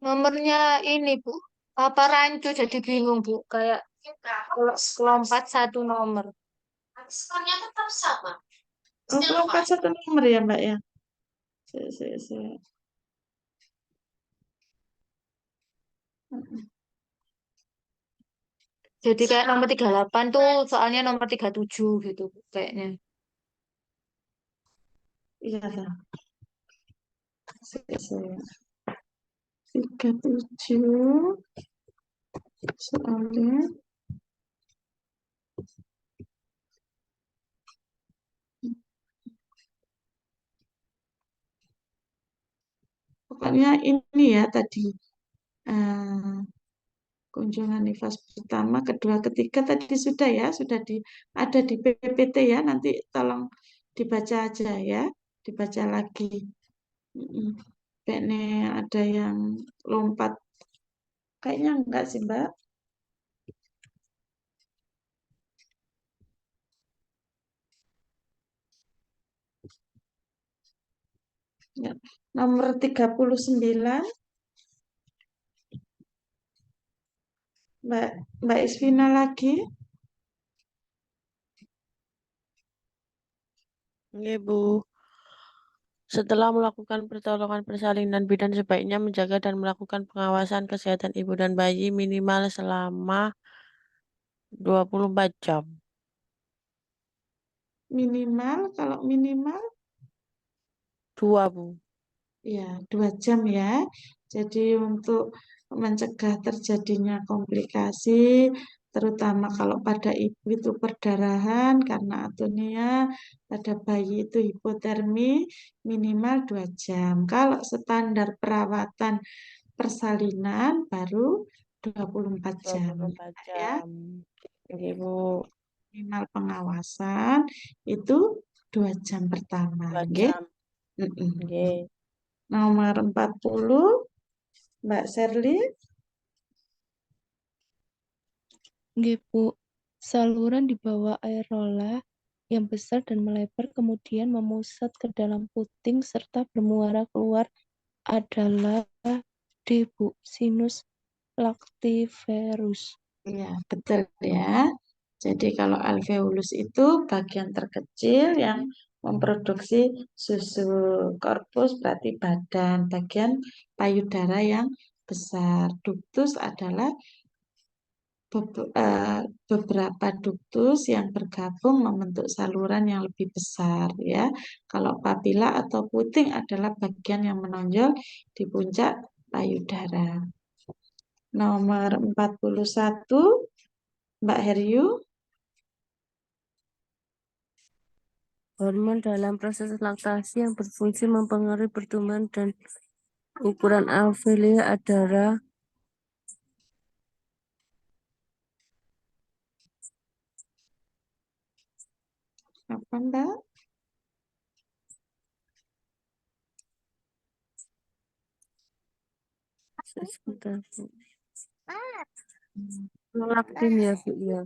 Nomornya ini, Bu. Apa rancu jadi bingung, Bu. Kayak lompat satu nomor. Skornya tetap sama. Lompat satu nomor ya, Mbak ya. Jadi kayak nomor 38 tuh soalnya nomor 37 gitu kayaknya. Iya, Mbak. 37 soalnya pokoknya ini ya tadi kunjungan nifas pertama, kedua, ketiga tadi sudah ya, ada di PPT ya, nanti tolong dibaca aja ya, dibaca lagi. Kayaknya ada yang lompat, kayaknya enggak sih Mbak. Ya. Nomor 39, Mbak Isvina lagi. Oke, Bu. Setelah melakukan pertolongan persalinan, bidan sebaiknya menjaga dan melakukan pengawasan kesehatan ibu dan bayi minimal selama 24 jam. Minimal, kalau minimal 2, Bu. ya 2 jam ya. Jadi untuk mencegah terjadinya komplikasi, terutama kalau pada ibu itu perdarahan karena atonia, pada bayi itu hipotermi, minimal 2 jam. Kalau standar perawatan persalinan baru 24 jam. 24 Ya, jam. Oke, Bu. minimal pengawasan itu 2 jam pertama. 2 Oke. jam. Oke. Nomor 40, Mbak Sherly. Nggih, Bu. Saluran di bawah areola yang besar dan melebar kemudian memusat ke dalam puting serta bermuara keluar adalah D, Bu, sinus lactiferus. Iya, betul ya. Jadi kalau alveolus itu bagian terkecil yang memproduksi susu. Korpus berarti badan, bagian payudara yang besar. Ductus adalah beberapa duktus yang bergabung membentuk saluran yang lebih besar ya. Kalau papila atau puting adalah bagian yang menonjol di puncak payudara. Nomor 41, Mbak Heryu. Hormon dalam proses laktasi yang berfungsi mempengaruhi pertumbuhan dan ukuran alveolia adalah Apa Mbak? sebentar. Prolaktin ya, Bu, ya.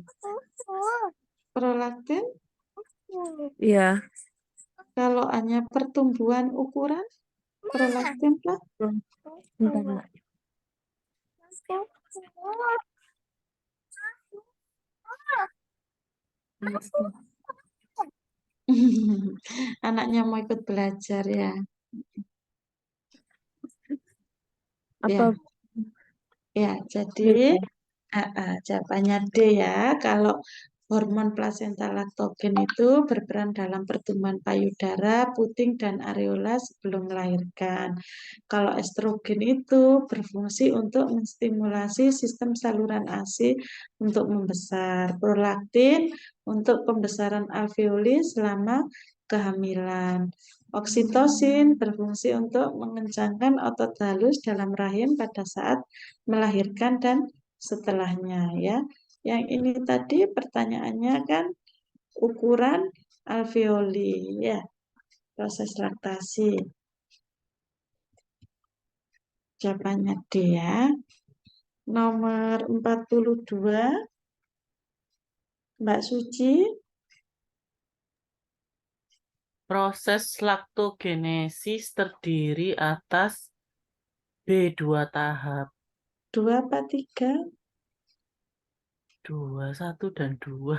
Prolaktin Iya. kalau hanya pertumbuhan ukuran prolaktin Pak. Bentar, Mbak. Anaknya mau ikut belajar ya. Apa? Ya, jadi jawabannya D ya. Kalau hormon plasenta laktogen itu berperan dalam pertumbuhan payudara, puting, dan areola sebelum melahirkan. Kalau estrogen itu berfungsi untuk menstimulasi sistem saluran ASI untuk membesar. Prolaktin untuk pembesaran alveoli selama kehamilan. Oksitosin berfungsi untuk mengencangkan otot halus dalam rahim pada saat melahirkan dan setelahnya ya. Yang ini tadi pertanyaannya kan ukuran alveoli ya, proses laktasi. Jawabannya D ya. Nomor 42 Mbak Suci. Proses laktogenesis terdiri atas B2 tahap. 2 apa 3? 2, 1, dan 2.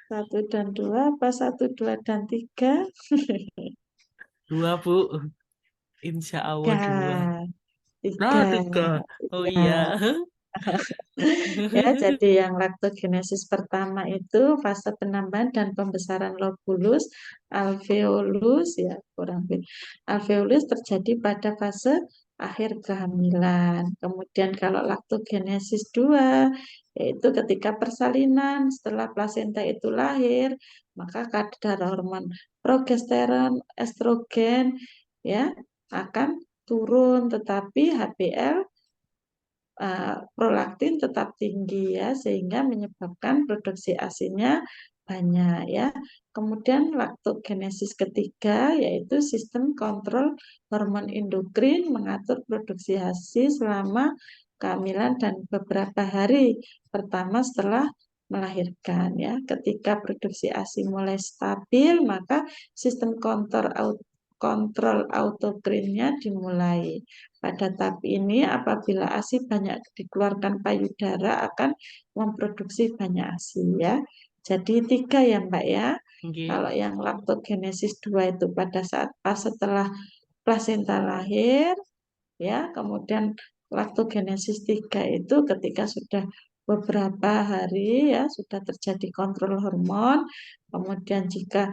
1 dan 2 apa 1, 2, dan 3? 2, Bu. Insya Allah 2. 3. 3. Oh Ya. iya. Ya, jadi yang laktogenesis pertama itu fase penambahan dan pembesaran lobulus alveolus ya, kurang lebih. Alveolus terjadi pada fase akhir kehamilan. Kemudian kalau laktogenesis 2 yaitu ketika persalinan setelah plasenta itu lahir, maka kadar hormon progesteron, estrogen ya akan turun, tetapi HBL prolaktin tetap tinggi ya, sehingga menyebabkan produksi ASI-nya banyak ya. Kemudian laktogenesis ketiga yaitu sistem kontrol hormon endokrin mengatur produksi ASI selama kehamilan dan beberapa hari pertama setelah melahirkan ya. Ketika produksi ASI mulai stabil, maka sistem kontrol autokrinnya dimulai. Pada tahap ini, apabila ASI banyak dikeluarkan payudara akan memproduksi banyak ASI ya. Jadi 3 ya Mbak ya. Nggih. Kalau yang laktogenesis 2 itu pada saat pas setelah plasenta lahir ya, kemudian laktogenesis 3 itu ketika sudah beberapa hari ya sudah terjadi kontrol hormon. Kemudian jika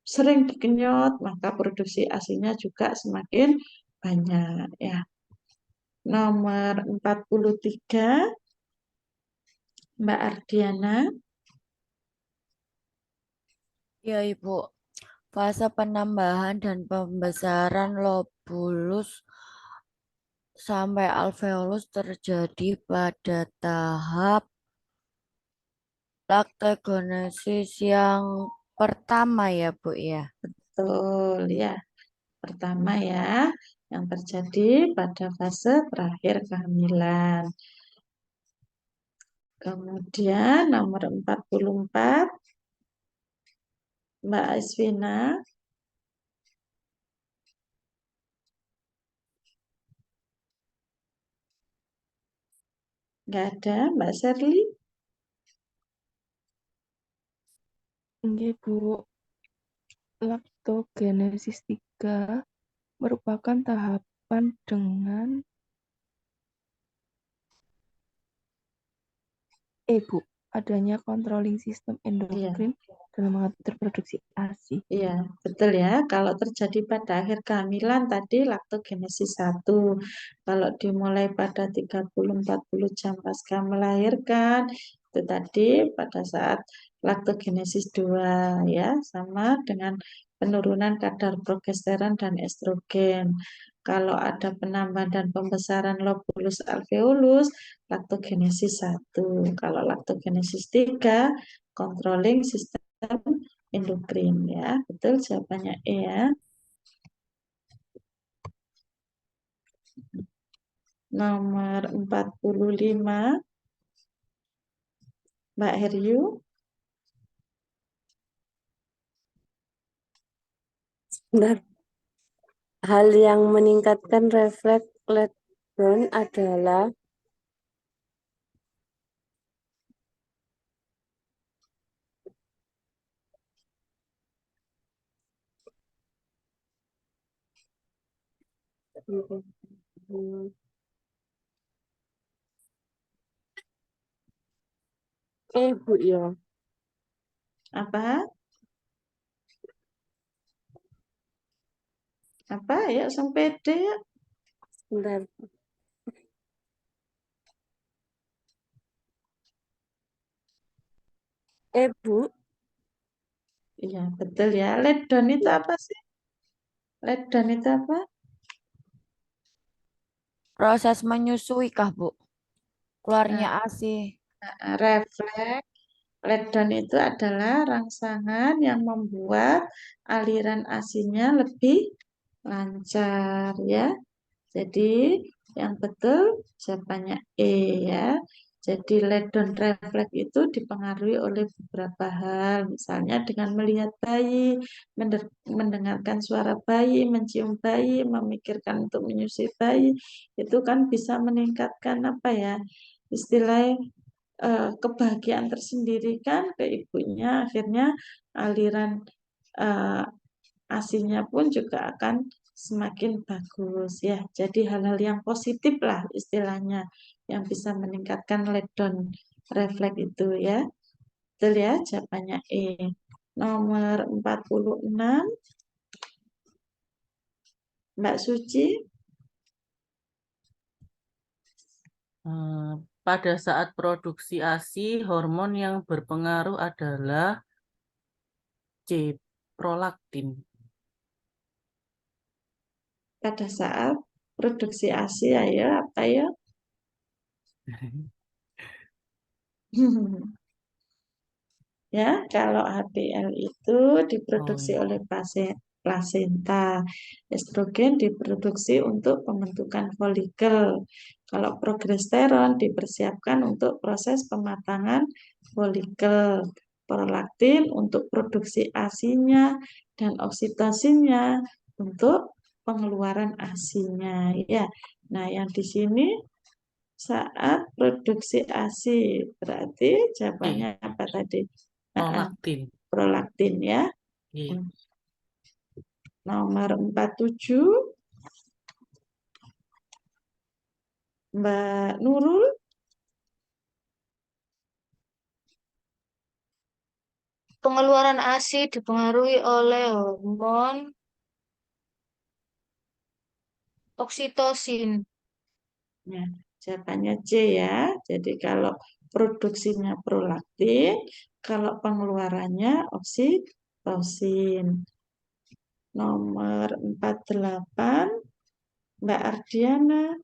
sering dikenyot maka produksi ASINya juga semakin banyak ya. Nomor 43 Mbak Ardiana. Ya, Ibu. Fase penambahan dan pembesaran lobulus sampai alveolus terjadi pada tahap laktogenesis yang pertama ya, Bu ya. Betul ya. Pertama ya, yang terjadi pada fase terakhir kehamilan. Kemudian nomor 44 Mbak Asvina. Enggak ada, Mbak Sherly. Nggih, Bu. Laktogenesis 3 merupakan tahapan dengan Bu, adanya controlling system endokrin dalam mengatur produksi ASI. Iya, betul ya. Kalau terjadi pada akhir kehamilan tadi laktogenesis 1. Kalau dimulai pada 30-40 jam pasca melahirkan, itu tadi pada saat laktogenesis 2 ya, sama dengan penurunan kadar progesteron dan estrogen. Kalau ada penambahan dan pembesaran lobulus alveolus, laktogenesis 1. Kalau laktogenesis 3, controlling sistem endokrin ya. Betul jawabannya E ya. Nomor 45 Mbak Heryu. Benar. Hal yang meningkatkan refleks Ledron adalah Bu ya. Apa? Apa ya sampai D ya? Bentar. Bu. Iya, betul ya. Ledon itu apa sih? Ledon itu apa? Proses menyusui kah, Bu? Keluarnya Nah, ASI. refleks. Ledon itu adalah rangsangan yang membuat aliran ASI-nya lebih lancar ya. Jadi yang betul jawabannya E ya. Jadi ledon refleks itu dipengaruhi oleh beberapa hal, misalnya dengan melihat bayi, mendengarkan suara bayi, mencium bayi, memikirkan untuk menyusui bayi, itu kan bisa meningkatkan apa ya, istilahnya kebahagiaan tersendiri kan ke ibunya, akhirnya aliran eh, ASINya pun juga akan semakin bagus ya. Jadi hal-hal yang positif lah istilahnya yang bisa meningkatkan ledon refleks itu ya. Betul ya, jawabannya E. Nomor 46, Mbak Suci. Pada saat produksi ASI, hormon yang berpengaruh adalah C. Prolaktin. Pada saat produksi ASI ya apa ya? Ya, kalau HPL itu diproduksi iya. oleh plasenta. Estrogen diproduksi untuk pembentukan folikel. Kalau progesteron dipersiapkan untuk proses pematangan folikel. Prolaktin untuk produksi ASI-nya dan oksitosinnya untuk pengeluaran ASI-nya. Ya. Nah, yang di sini saat produksi ASI berarti jawabannya apa tadi? Prolaktin. Prolaktin ya. Iya. Nomor 47, Mbak Nurul. Pengeluaran ASI dipengaruhi oleh hormon oksitosin. Ya, jawabannya C ya. Jadi kalau produksinya prolaktin, kalau pengeluarannya oksitosin. Nomor 48, Mbak Ardiana.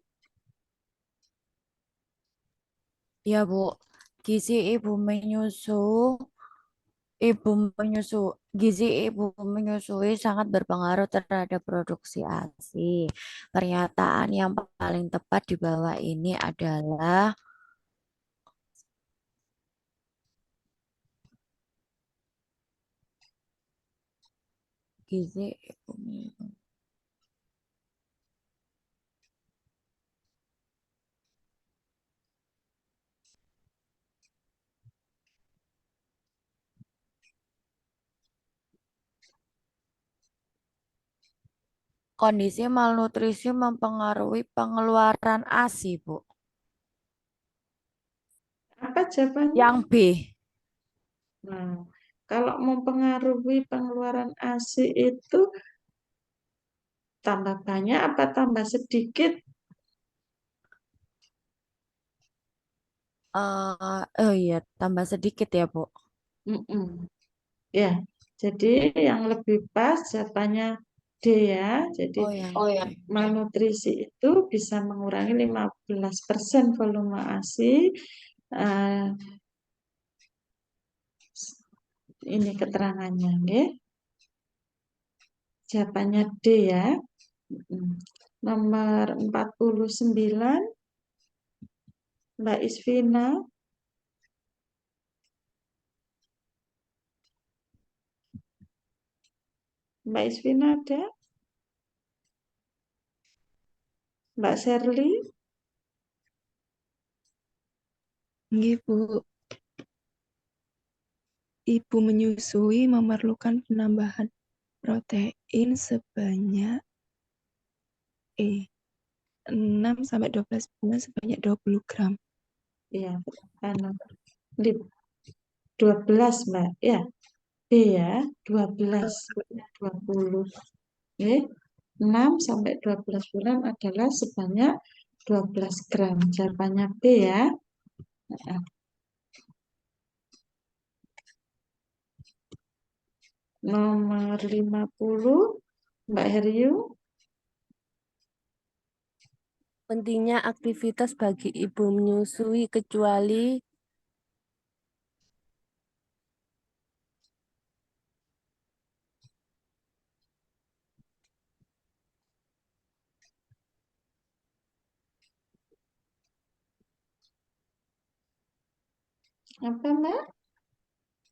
Ya, Bu. Gizi gizi ibu menyusui sangat berpengaruh terhadap produksi ASI. Pernyataan yang paling tepat di bawah ini adalah gizi ibu menyusui. Kondisi malnutrisi mempengaruhi pengeluaran ASI, Bu. Apa jawabannya? Yang B. Nah, kalau mempengaruhi pengeluaran ASI itu tambah banyak apa tambah sedikit? Oh iya, tambah sedikit ya, Bu. Mm-mm. Ya, jadi yang lebih pas jawabannya D ya. Jadi Oh yang D. malnutrisi itu bisa mengurangi 15% volume ASI. Eh, ini keterangannya, nggih. Jawabannya D ya. Mm. Nomor 49, Mbak Isvina. Mbak Isvina ada? Mbak Sherly? Nggih, Bu. Ibu menyusui memerlukan penambahan protein sebanyak 6-12 bulan sebanyak 20 gram. Iya, anu, 12 Mbak. Ya, B ya, 12 20. Oke, 6 sampai 12 bulan adalah sebanyak 12 gram. Jawabannya B ya. Nah, nomor 50, Mbak Heryu. Pentingnya aktivitas bagi ibu menyusui kecuali Apa Mbak?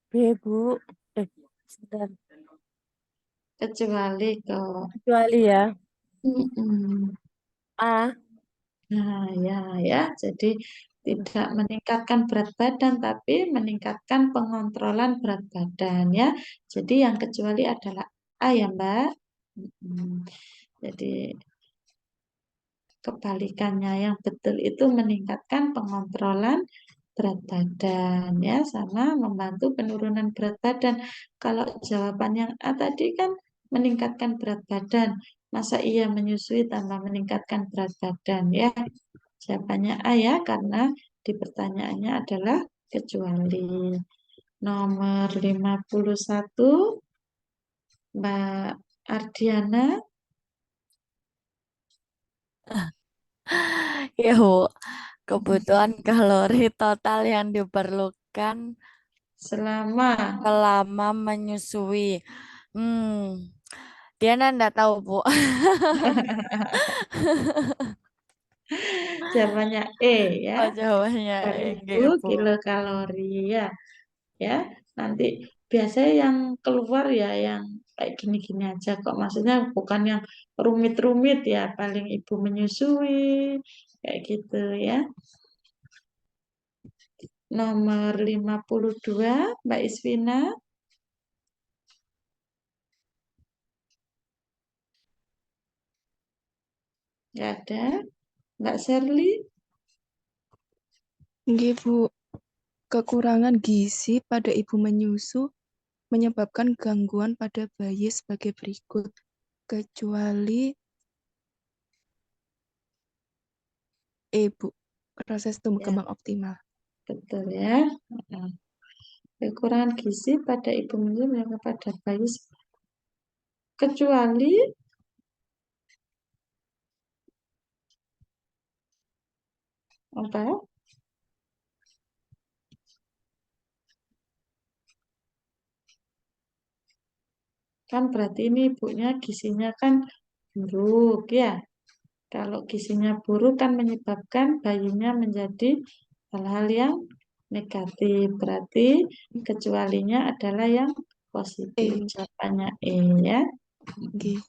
B, Bu. Sebentar. Kecuali kok. Kecuali ya. Mm-mm. A. Nah, ya. Jadi tidak meningkatkan berat badan, tapi meningkatkan pengontrolan berat badan ya. Jadi yang kecuali adalah A ya, Mbak. Jadi kebalikannya yang betul itu meningkatkan pengontrolan berat badan ya, sama membantu penurunan berat badan. Kalau jawaban yang A tadi kan meningkatkan berat badan, masa iya menyusui tanpa meningkatkan berat badan ya? Jawabannya A ya, karena di pertanyaannya adalah kecuali. Nomor 51, Mbak Ardiana. Ya, Bu. Kebutuhan kalori total yang diperlukan Selama selama menyusui. Diana enggak tahu, Bu. jawabannya E ya. Oh, jawabannya 2000 Bu. kilokalori ya. Ya, nanti biasanya yang keluar ya yang kayak gini-gini aja kok. Maksudnya bukan yang rumit-rumit ya, paling ibu menyusui kayak gitu ya. Nomor 52, Mbak Isvina. Nggak ada. Mbak Sherly. Nggih, Bu. Kekurangan gizi pada ibu menyusu menyebabkan gangguan pada bayi sebagai berikut, kecuali Bu, proses tumbuh Ya, kembang optimal. betul ya. Nah, kekurangan gizi pada ibu menyusui menyebabkan pada bayi kecuali apa? Kan berarti ini ibunya gizinya kan buruk ya. Kalau gizinya buruk kan menyebabkan bayinya menjadi hal-hal yang negatif. Berarti kecualinya adalah yang positif. Jawabannya E ya. Nggih.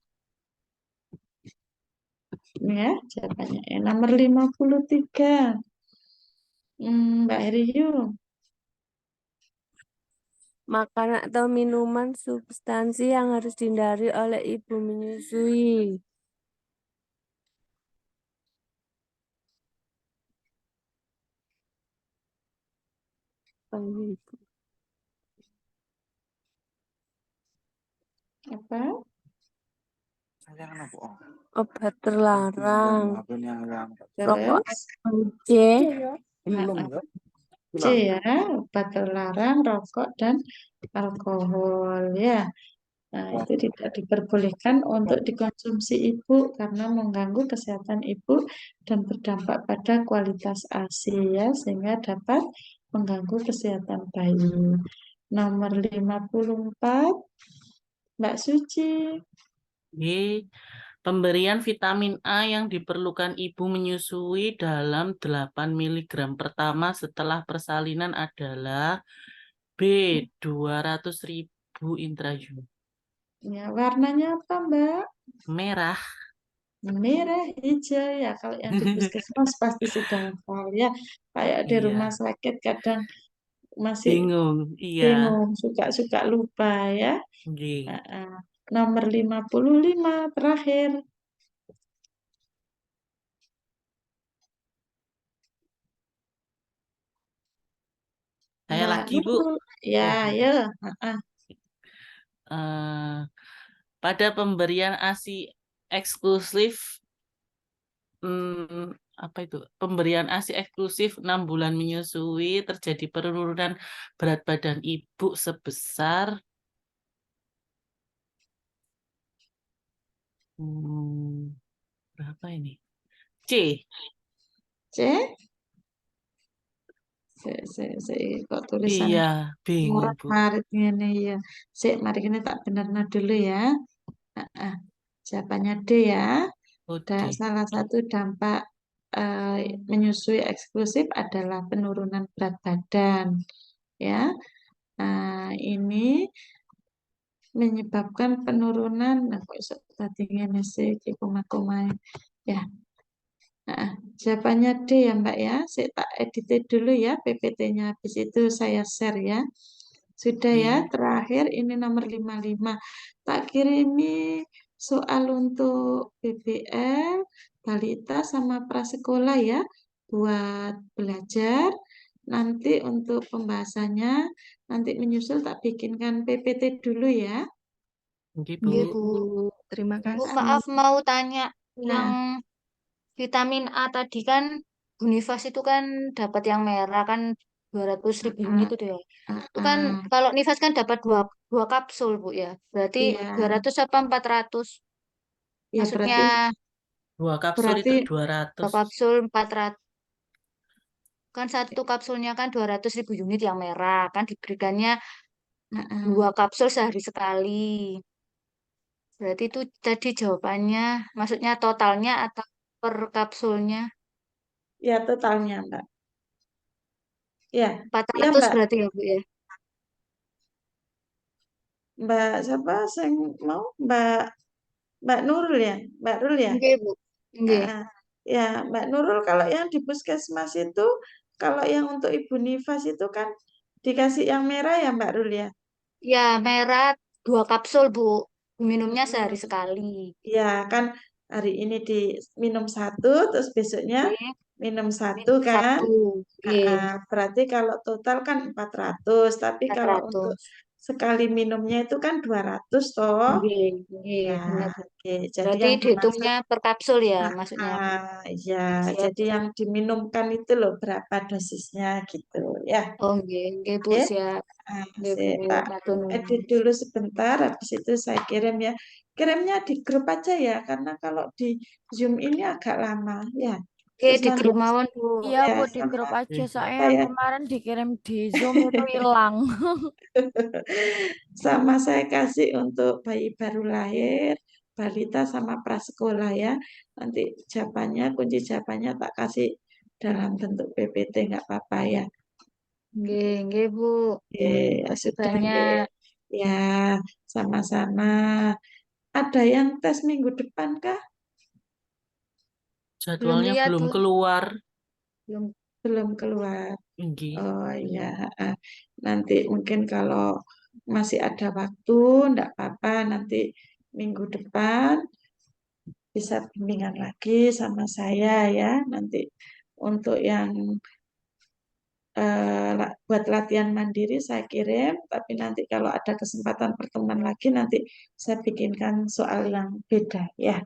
Ini ya jawabannya E. Nomor 53. Mbak Heriyu. Makanan atau minuman substansi yang harus dihindari oleh ibu menyusui. Apa? Obat terlarang. Rokok Terus C. C ya, obat terlarang, rokok dan alkohol ya. Nah, itu tidak diperbolehkan untuk dikonsumsi ibu karena mengganggu kesehatan ibu dan berdampak pada kualitas ASI ya, sehingga dapat mengganggu kesehatan bayi. Nomor 54, Mbak Suci. B. Pemberian vitamin A yang diperlukan ibu menyusui dalam 8 mg pertama setelah persalinan adalah B. 200.000 intrajum. Ya, warnanya apa, Mbak? Merah. Merah, hijau ya. Kalau yang di puskesmas pasti sudah hafal ya. Kayak di rumah Iya, sakit kadang masih bingung. Iya. bingung, suka-suka lupa ya. Nggih. Nomor 55 terakhir. Saya Mbak lagi, Bu. Nurul. Ya, Oh, ya. Heeh. eh, pada pemberian ASI eksklusif, apa itu? Pemberian ASI eksklusif 6 bulan menyusui terjadi penurunan berat badan ibu sebesar berapa ini? C. C. Kok tulisan Iya, bingung, Bu. marit ini ya. Mari ini tak benerna dulu ya. Jawabannya D ya. Ode. Salah satu dampak menyusui eksklusif adalah penurunan berat badan. Ya, ini menyebabkan penurunan. Nah, kok iso tadi ngene sih, iki koma-koma ya. Jawabannya D ya Mbak ya. Saya tak edit dulu ya PPT-nya. Habis itu saya share ya. Sudah ya. Iya. Terakhir ini nomor 55. Tak kirimi soal untuk BBL, balita sama prasekolah ya. Buat belajar. Nanti untuk pembahasannya, nanti menyusul tak bikinkan PPT dulu ya. Nggih, Nggih, Bu. Bu. Terima Bu, kasih. maaf mau tanya yang Nah, vitamin A tadi kan Univas itu kan dapat yang merah kan 200.000 unit itu ya. Itu kan kalau Nivas kan dapat dua kapsul, Bu ya. Berarti iya, 200 apa 400? ya Maksudnya berarti Dua kapsul berarti itu dua 200. kapsul 400. Kan satu kapsulnya kan 200.000 unit yang merah. Kan diberikannya dua kapsul sehari sekali. Berarti itu tadi jawabannya, maksudnya totalnya atau per kapsulnya? ya totalnya Mbak. Ya, ya 400 Mbak. berarti ya, Bu ya. Mbak siapa yang mau? Mbak Nurul ya, Mbak Nurul ya. Oke, Bu. Oke. Ya, Mbak Nurul kalau yang di puskesmas itu, kalau yang untuk Ibu Nifas itu kan dikasih yang merah ya Mbak Nurul ya. Ya, merah dua kapsul, Bu. Minumnya sehari Hmm, sekali. ya kan hari ini diminum satu, terus besoknya Oke. minum satu Minum kan. satu. Oke. Berarti kalau total kan 400, tapi kalau untuk 400. sekali minumnya itu kan 200 toh. Oke. Oke, Ya, benar, Bu. oke. Jadi Berarti yang dimaksud dihitungnya per kapsul ya, maksudnya. ya, Siap, jadi Bu. yang diminumkan itu loh berapa dosisnya gitu ya. Oke, oke, Bu, Oke. siap. Oke, Bu. Saya tak Matur edit nuwun. dulu sebentar, habis itu saya kirim ya. Kirimnya di grup aja ya, karena kalau di Zoom ini agak lama ya. Oke, Terus di nanti grup mawon, Bu. Iya, ya Bu, di sama grup aja. Soalnya apa yang ya? kemarin dikirim di Zoom itu hilang. Sama saya kasih untuk bayi baru lahir, balita sama prasekolah ya. Nanti jawabannya, kunci jawabannya tak kasih dalam bentuk PPT nggak apa-apa ya. Oke, oke, Bu. Ya Makasih sudah banyak. ya sama-sama. Ada yang tes minggu depan kah? Belum Jadwalnya lihat, belum Bu. keluar. Belum. Belum keluar. Nggih. Oh ya, nanti mungkin kalau masih ada waktu, enggak apa-apa. Nanti minggu depan bisa bimbingan lagi sama saya ya. Nanti untuk yang buat latihan mandiri saya kirim, tapi nanti kalau ada kesempatan pertemuan lagi nanti saya bikinkan soal yang beda ya.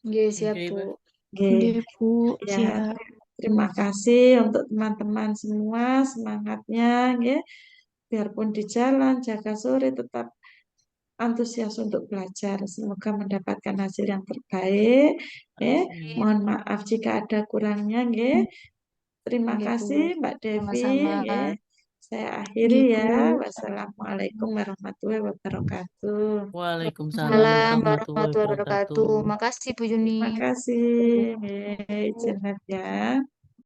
Oke, siap, Nggih, Bu. Bu. Oke. Oke, Bu. Ya, Siap. terima kasih untuk teman-teman semua semangatnya ya. Biarpun di jalan jaga sore tetap antusias untuk belajar. Semoga mendapatkan hasil yang terbaik. Mohon maaf jika ada kurangnya ya. Terima Oke, Bu. kasih Mbak Devi Sama-sama. ya. Saya akhiri Oke, ya. Bu. Wassalamualaikum warahmatullahi wabarakatuh. Waalaikumsalam Waalaikumsalam warahmatullahi warahmatullahi wabarakatuh. wabarakatuh. Makasih, Bu Yuni. Terima kasih. Izin ya.